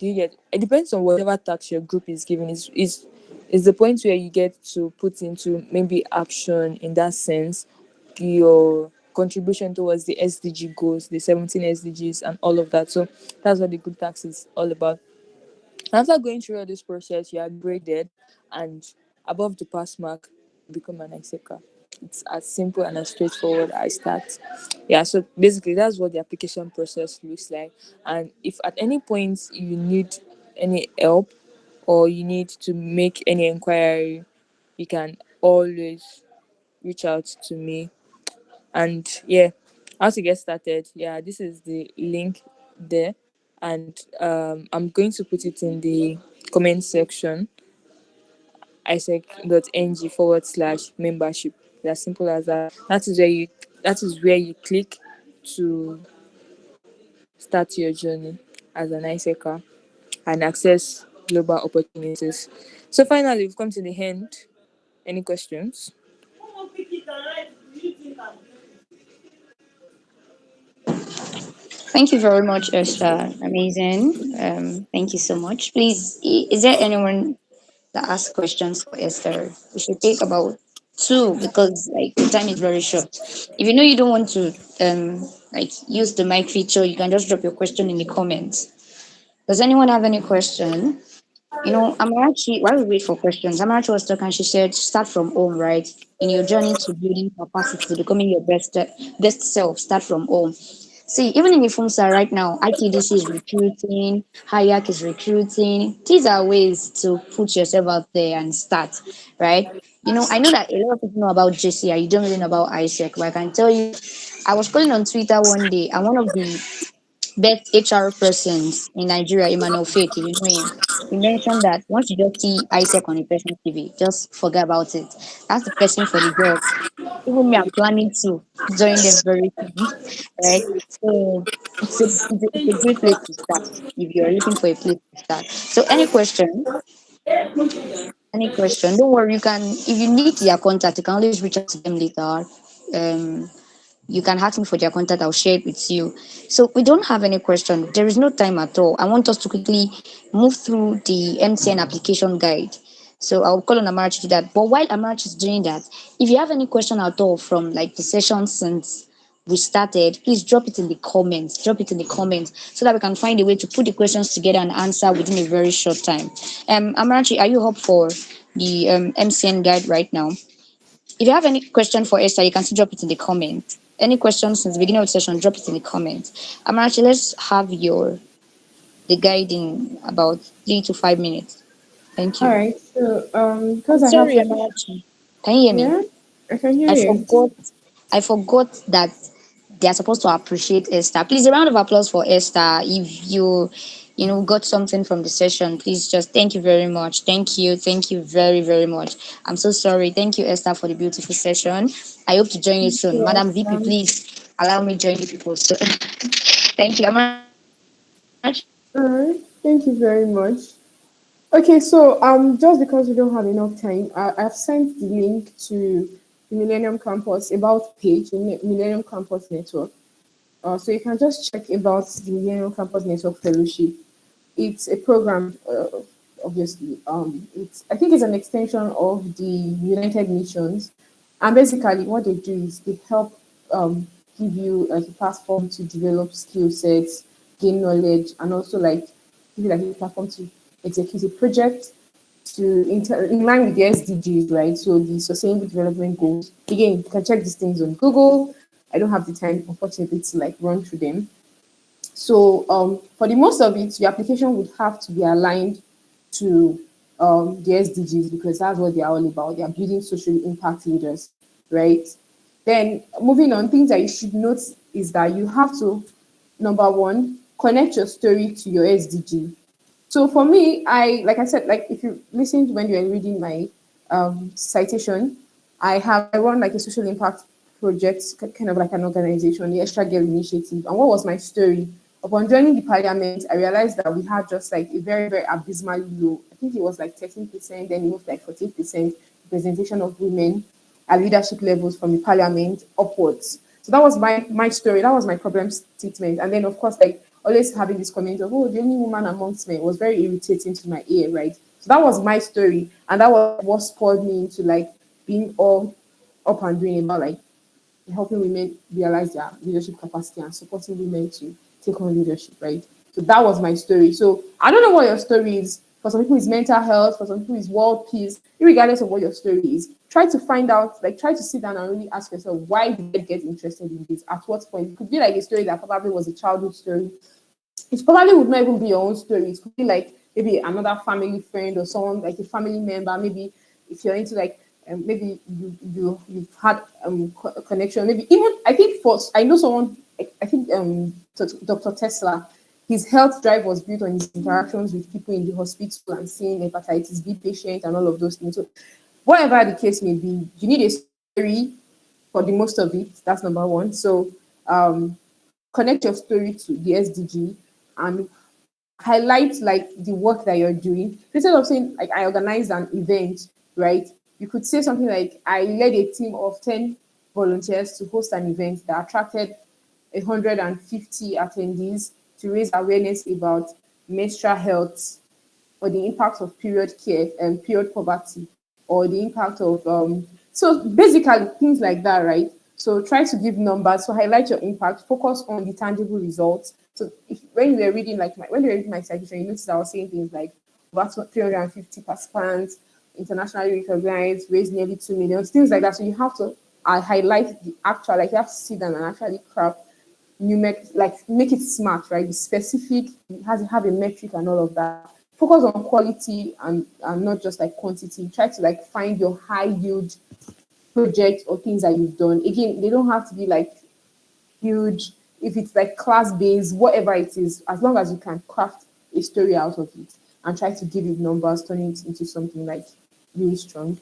S8: Do you get? It depends on whatever task your group is giving. Is the point where you get to put into maybe action, in that sense, your contribution towards the SDG goals, the 17 SDGs, and all of that. So that's what the group tax is all about. After going through all this process, you are graded, and above the pass mark, you become an ISECA. It's as simple and as straightforward as that. Yeah, so basically, that's what the application process looks like. And if at any point you need any help, or you need to make any inquiry, you can always reach out to me. And yeah, how to get started? Yeah, this is the link there, and I'm going to put it in the comment section. isec.ng/membership. As simple as that. That is where you click to start your journey as an ISECer and access global opportunities. So finally, we've come to the end. Any questions?
S4: Thank you very much, Esther. Amazing. Thank you so much. Please, is there anyone that asks questions for Esther? We should take about two because like the time is very short. If you know you don't want to like use the mic feature, you can just drop your question in the comments. Does anyone have any question? Amarachi, while we wait for questions, Amarachi was talking, she said, start from home, right? In your journey to building capacity, becoming your best self, start from home. See, even in the FUMSA right now, ITDC is recruiting, HIAC is recruiting. These are ways to put yourself out there and start, right? I know that a lot of people know about JCI, you don't really know about ISEC, but I can tell you, I was scrolling on Twitter one day, and one of the best HR persons in Nigeria, Emmanuel Fake, if you know him, he mentioned that once you just see ISEC on a person's TV, just forget about it. That's the person for the job. Even me, I'm planning to join them very soon, right? So it's a great place to start if you're looking for a place to start. So any question? Any question? Don't worry. You can, if you need their contact, you can always reach out to them later. Um, you can ask me for their contact. I'll share it with you. So we don't have any question. There is no time at all. I want us to quickly move through the MCN application guide. So I'll call on Amarachi to do that. But while Amarachi is doing that, if you have any question at all from like the session since we started, please drop it in the comments. Drop it in the comments so that we can find a way to put the questions together and answer within a very short time. Amarachi, are you up for the MCN guide right now? If you have any question for Esther, you can still drop it in the comments. Any questions since the beginning of the session, drop it in the comments. Amarachi, let's have the guide in about 3 to 5 minutes. Thank
S6: All
S4: you.
S6: right. So,
S4: I'm
S6: because I have
S4: sorry,
S6: to,
S4: Amarachi. Can you hear me?
S6: yeah, I can hear
S4: I
S6: you.
S4: forgot. I forgot that they are supposed to appreciate Esther. Please, a round of applause for Esther. If you got something from the session, please just thank you very much. Thank you very, very much. I'm so sorry. Thank you, Esther, for the beautiful session. I hope to join you soon.
S6: You're
S4: Madam VP,
S6: welcome.
S4: please allow me join you people. So thank you. Amarachi,
S6: All right. Thank you very much. Okay, so just because we don't have enough time, I've sent the link to the Millennium Campus about page, the Millennium Campus Network. So you can just check about the Millennium Campus Network Fellowship. It's a program, obviously. It's I think it's an extension of the United Nations, and basically what they do is they help give you like a platform to develop skill sets, gain knowledge, and also like give you like a platform to execute a project in line with the SDGs, right? So the Sustainable Development Goals. Again, you can check these things on Google. I don't have the time, unfortunately, to like run through them. So for the most of it, your application would have to be aligned to the SDGs because that's what they're all about. They're building social impact leaders, right? Then moving on, things that you should note is that you have to, number one, connect your story to your SDG. So for me, like I said, like if you listened when you were reading my citation, I run like a social impact project, kind of like an organization, the Extra Girl Initiative. And what was my story? Upon joining the parliament, I realized that we had just like a very, very abysmally low. I think it was like 13%, then it moved like 14% representation of women at leadership levels from the parliament upwards. So that was my story. That was my problem statement. And then of course, like always having this comment of, oh, the only woman amongst men was very irritating to my ear, right? So that was my story. And that was what spurred me into like being all up and doing about like helping women realize their leadership capacity and supporting women to take on leadership, right? So that was my story. So I don't know what your story is. For some people, it's mental health. For some people, it's world peace. Regardless of what your story is, try to find out, like, try to sit down and really ask yourself, why did I get interested in this? At what point? It could be like a story that probably was a childhood story. It probably would not even be your own story. It could be like maybe another family friend or someone like a family member. Maybe if you're into like maybe you've had a connection. Maybe even I think for I know someone. I think Dr. Tesla. His health drive was built on his interactions with people in the hospital and seeing hepatitis B patients and all of those things. So, whatever the case may be, you need a story for the most of it. That's number one. So, connect your story to the SDG and highlight like the work that you're doing. Instead of saying like I organized an event, right? You could say something like I led a team of 10 volunteers to host an event that attracted 150 attendees to raise awareness about menstrual health or the impact of period care and period poverty or the impact of so basically things like that, right? So try to give numbers, so highlight your impact, focus on the tangible results. So when you were reading like when you were reading my citation, you noticed I was saying things like about 350 participants, internationally recognized, raised nearly 2 million, things like that. So you have to highlight the actual, like you have to sit down and actually craft make it smart, right? Be specific, it has to have a metric and all of that. Focus on quality and not just like quantity. Try to like find your high yield project or things that you've done. Again, they don't have to be like huge. If it's like class based, whatever it is, as long as you can craft a story out of it and try to give it numbers, turning it into something like really strong.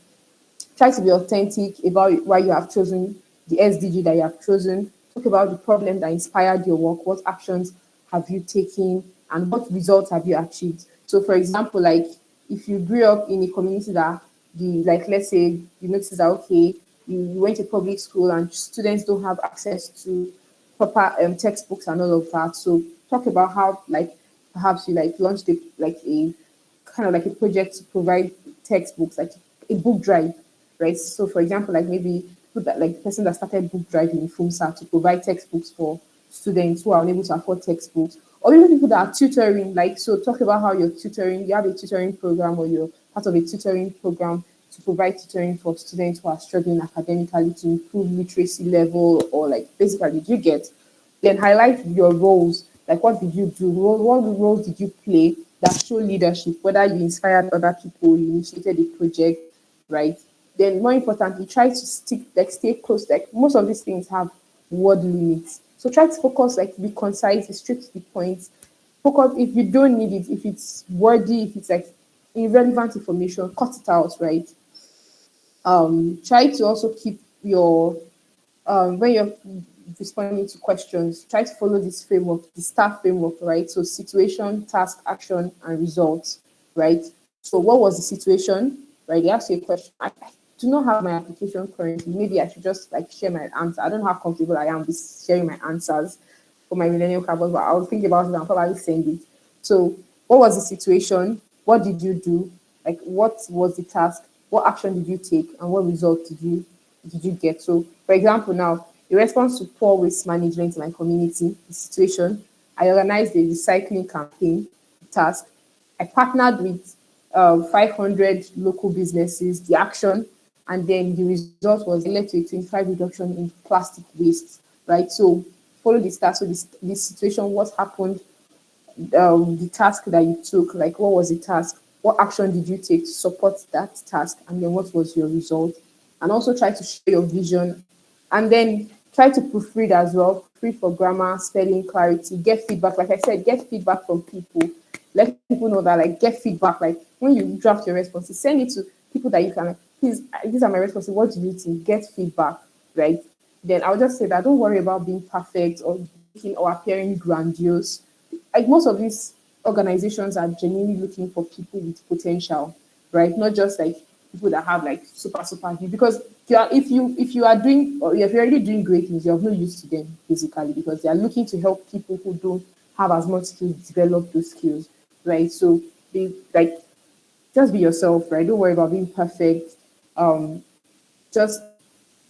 S6: Try to be authentic about why you have chosen the SDG that you have chosen. Talk about the problem that inspired your work. What actions have you taken and what results have you achieved? So, for example, like if you grew up in a community that like let's say you notice that okay, you went to public school and students don't have access to proper textbooks and all of that. So talk about how like perhaps you like launched a kind of like a project to provide textbooks, like a book drive, right? So for example, like maybe put that like the person that started book drive in FUMSA to provide textbooks for students who are unable to afford textbooks, or even people that are tutoring, like so talk about how you're tutoring, you have a tutoring program or you're part of a tutoring program to provide tutoring for students who are struggling academically to improve literacy level or like basically you get then highlight your roles. Like, what did you do? What roles did you play that show leadership? Whether you inspired other people, you initiated a project, right? Then, more importantly, try to stay close. Like, most of these things have word limits. So, try to focus, like, be concise, be straight to the point. Focus if you don't need it, if it's wordy, if it's like irrelevant information, cut it out, right? Try to also keep your when you're responding to questions, try to follow this framework, the STAR framework, right? So situation, task, action, and results, right? So what was the situation? Right? They ask you a question. I do not have my application currently. Maybe I should just like share my answer. I don't know how comfortable I am with sharing my answers for my Millennium Campus, but I'll think about it and probably send it. So what was the situation? What did you do? Like what was the task? What action did you take and what result did you get? So for example now, in response to poor waste management in my community, the situation, I organized a recycling campaign task. I partnered with 500 local businesses, the action, and then the result was it led to a 25 reduction in plastic waste, right? So follow the task. So this situation, what happened, the task that you took, like what was the task? What action did you take to support that task? And then what was your result? And also try to share your vision and then try to proofread as well, proofread for grammar, spelling, clarity, get feedback. Like I said, get feedback from people. Let people know that, like, get feedback. Like when you draft your responses, send it to people that you can, like, please, these are my responses. What do you think? Get feedback, right? Then I'll just say that don't worry about being perfect or looking or appearing grandiose. Like most of these organizations are genuinely looking for people with potential, right? Not just like people that have like super huge. Because if you are doing or if you're already doing great things, you have no use to them basically because they are looking to help people who don't have as much skills develop those skills, right? So they like just be yourself, right? Don't worry about being perfect. Just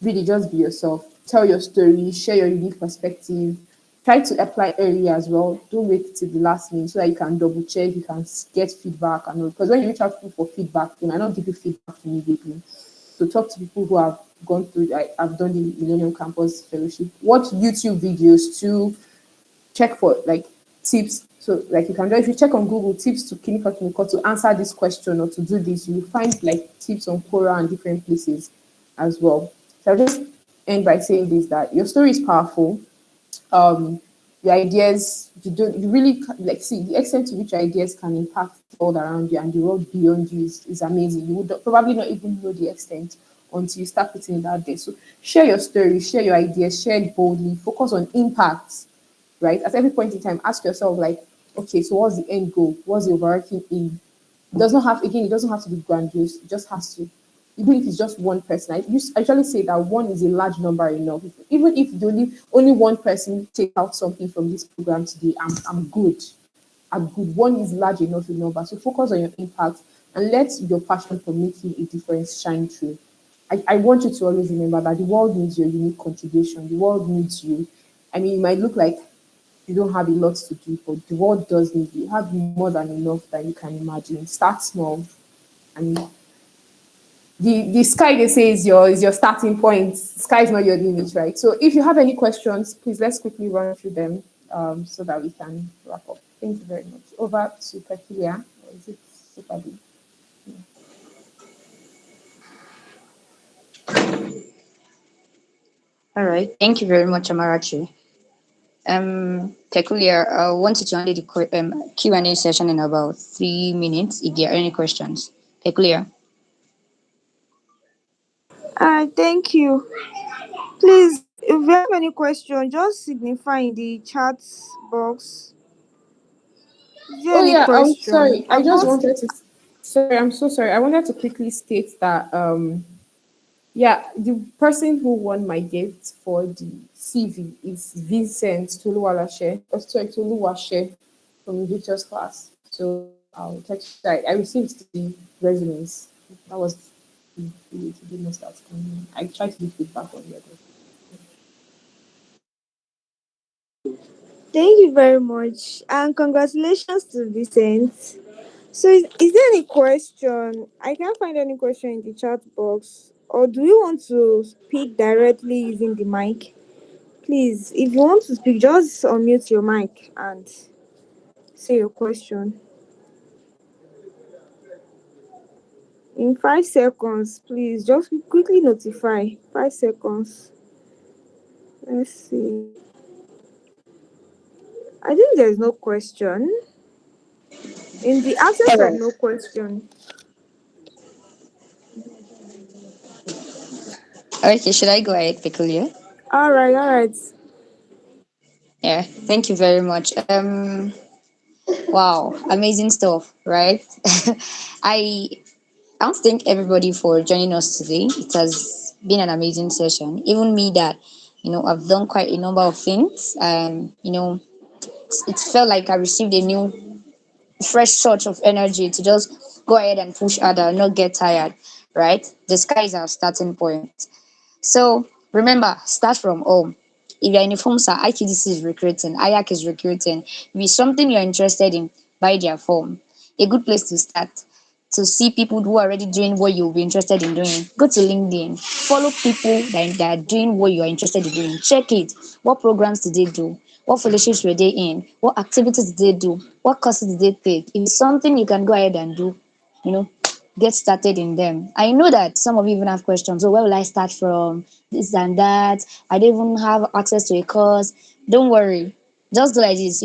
S6: really just be yourself. Tell your story, share your unique perspective. Try to apply early as well. Don't wait till the last minute so that you can double check, you can get feedback and all. Because when you reach out to people for feedback, they might not give you feedback immediately. So talk to people who have gone through. I've done the Millennium Campus Fellowship. Watch YouTube videos to check for like tips. So like you can if you check on Google tips to clinical to answer this question or to do this, you will find like tips on Quora and different places as well. So I'll just end by saying this that your story is powerful. Um, your ideas you really like see the extent to which your ideas can impact the world around you and the world beyond you is amazing. You would probably not even know the extent until you start putting it out there. So share your story, share your ideas, share it boldly, focus on impact, right? At every point in time, ask yourself, like, okay, so what's the end goal? What's the overarching aim? It does not have, again, it doesn't have to be grandiose. It just has to, even if it's just one person. I usually say that one is a large number enough. Even if the only one person take out something from this program today, I'm good. I'm good. One is large enough in number. So focus on your impact and let your passion for making a difference shine through. I want you to always remember that the world needs your unique contribution. The world needs you. I mean, it might look like you don't have a lot to do, but the world does need you. You have more than enough that you can imagine. Start small, and the sky they say is your starting point. Sky is not your limit, right? So if you have any questions, please let's quickly run through them so that we can wrap up. Thank you very much. Over to Peculiar. Or is it Super B?
S4: All right. Thank you very much, Amarachi. Peculiar, I want you to handle the Q&A session in about 3 minutes if there are any questions. Peculiar.
S1: Alright, thank you. Please, if you have any question, just signify in the chat box. Is there
S6: Oh
S1: any
S6: yeah, I'm
S1: question?
S6: sorry. I
S1: I've
S6: just
S1: not.
S6: wanted to. Sorry, I'm so sorry. I wanted to quickly state that yeah, the person who won my gift for the CV is Vincent Toluwalashe, or sorry, Toluwashe from Victor's class. So I'll text. I received the resumes. That was the way to do most outstanding. I tried to give feedback on the other.
S1: Thank you very much. And congratulations to Vincent. So, is there any question? I can't find any question in the chat box. Or do you want to speak directly using the mic? Please, if you want to speak, just unmute your mic and say your question. In 5 seconds, please, just quickly notify. 5 seconds. Let's see. I think there's no question. In the
S4: All
S1: absence of
S4: right.
S1: no question,
S4: Okay, should I go ahead, Peculiar?
S1: all right.
S4: Yeah, thank you very much. Wow, amazing stuff, right? I I want to thank everybody for joining us today. It has been an amazing session. Even me that, I've done quite a number of things and it felt like I received a new fresh sort of energy to just go ahead and push harder, not get tired, right? The sky is our starting point. So remember, start from home. If you're in a firm, sir, IQDC is recruiting, IAC is recruiting. If it's something you're interested in, buy their form. A good place to start to see people who are already doing what you'll be interested in doing. Go to LinkedIn, follow people that are doing what you are interested in doing. Check it. What programs did they do? What fellowships were they in? What activities did they do? What courses did they take? If it's something you can go ahead and do, you know, get started in them. I know that some of you even have questions. Oh, where will I start from? This and that. I don't even have access to a course. Don't worry. Just do like this.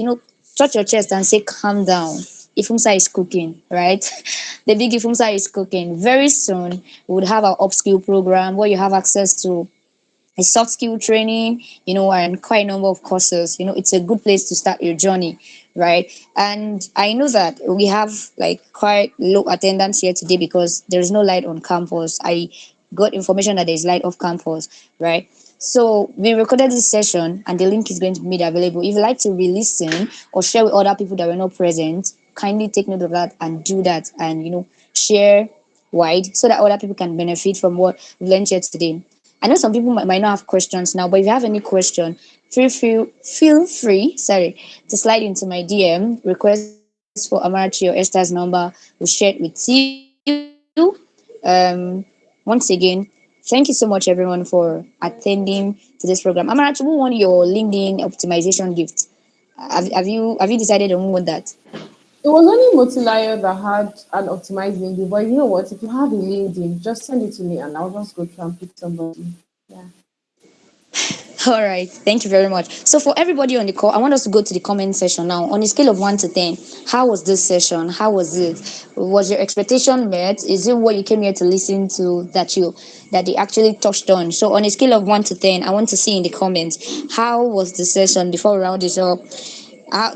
S4: Touch your chest and say, calm down. Ifumsa is cooking, right? The big Ifumsa is cooking. Very soon, we would have our upskill program where you have access to a soft skill training, and quite a number of courses. It's a good place to start your journey, right? And I know that we have like quite low attendance here today because there's no light on campus. I got information that there's light off campus, right? So we recorded this session and the link is going to be made available. If you like to re-listen or share with other people that were not present, kindly take note of that and do that and share wide so that other people can benefit from what we learned here today. I know some people might not have questions now, but if you have any question, feel free, to slide into my DM, request for Amarachi or Esther's number, we'll share it with you. Once again, thank you so much everyone for attending to this program. Amarachi, who won your LinkedIn optimization gift? Have you decided on who won that?
S6: It was only Motilayo that had an optimized LinkedIn, but you know what? If you have a LinkedIn, just send it to me and I'll just go through and pick somebody. Yeah.
S4: All right, thank you very much. So for everybody on the call, I want us to go to the comment section now. On a scale of 1 to 10, how was this session? How was it? Was your expectation met? Is it what you came here to listen to that they actually touched on? So on a scale of 1 to 10, I want to see in the comments how was the session before we round this up.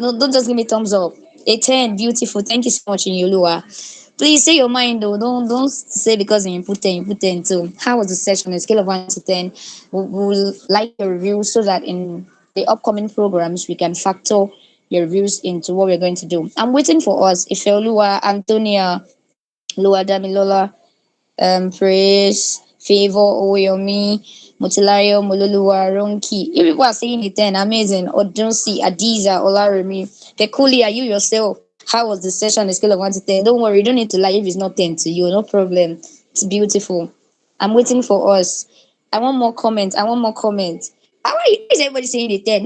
S4: No, don't just give me thumbs up. A 10, beautiful. Thank you so much, Inyolua. Please say your mind though. Don't say because you put 10, you put 10 too. How was the session on a scale of 1 to 10? We'll like your review so that in the upcoming programs we can factor your reviews into what we're going to do. I'm waiting for us. Ifeoluwa, Antonia, Lua Damilola, Praise, Favor, Oyomi, Mutilayo, Mololuwa, Ronki. You people are saying it 10. Amazing. Odunsi, Adiza, Olaremi. Pekuli, are you yourself? How was the session on a scale of 1 to 10? Don't worry, you don't need to lie if it's not 10 to you. No problem. It's beautiful. I'm waiting for us. I want more comments. I want more comments. How is everybody saying the 10?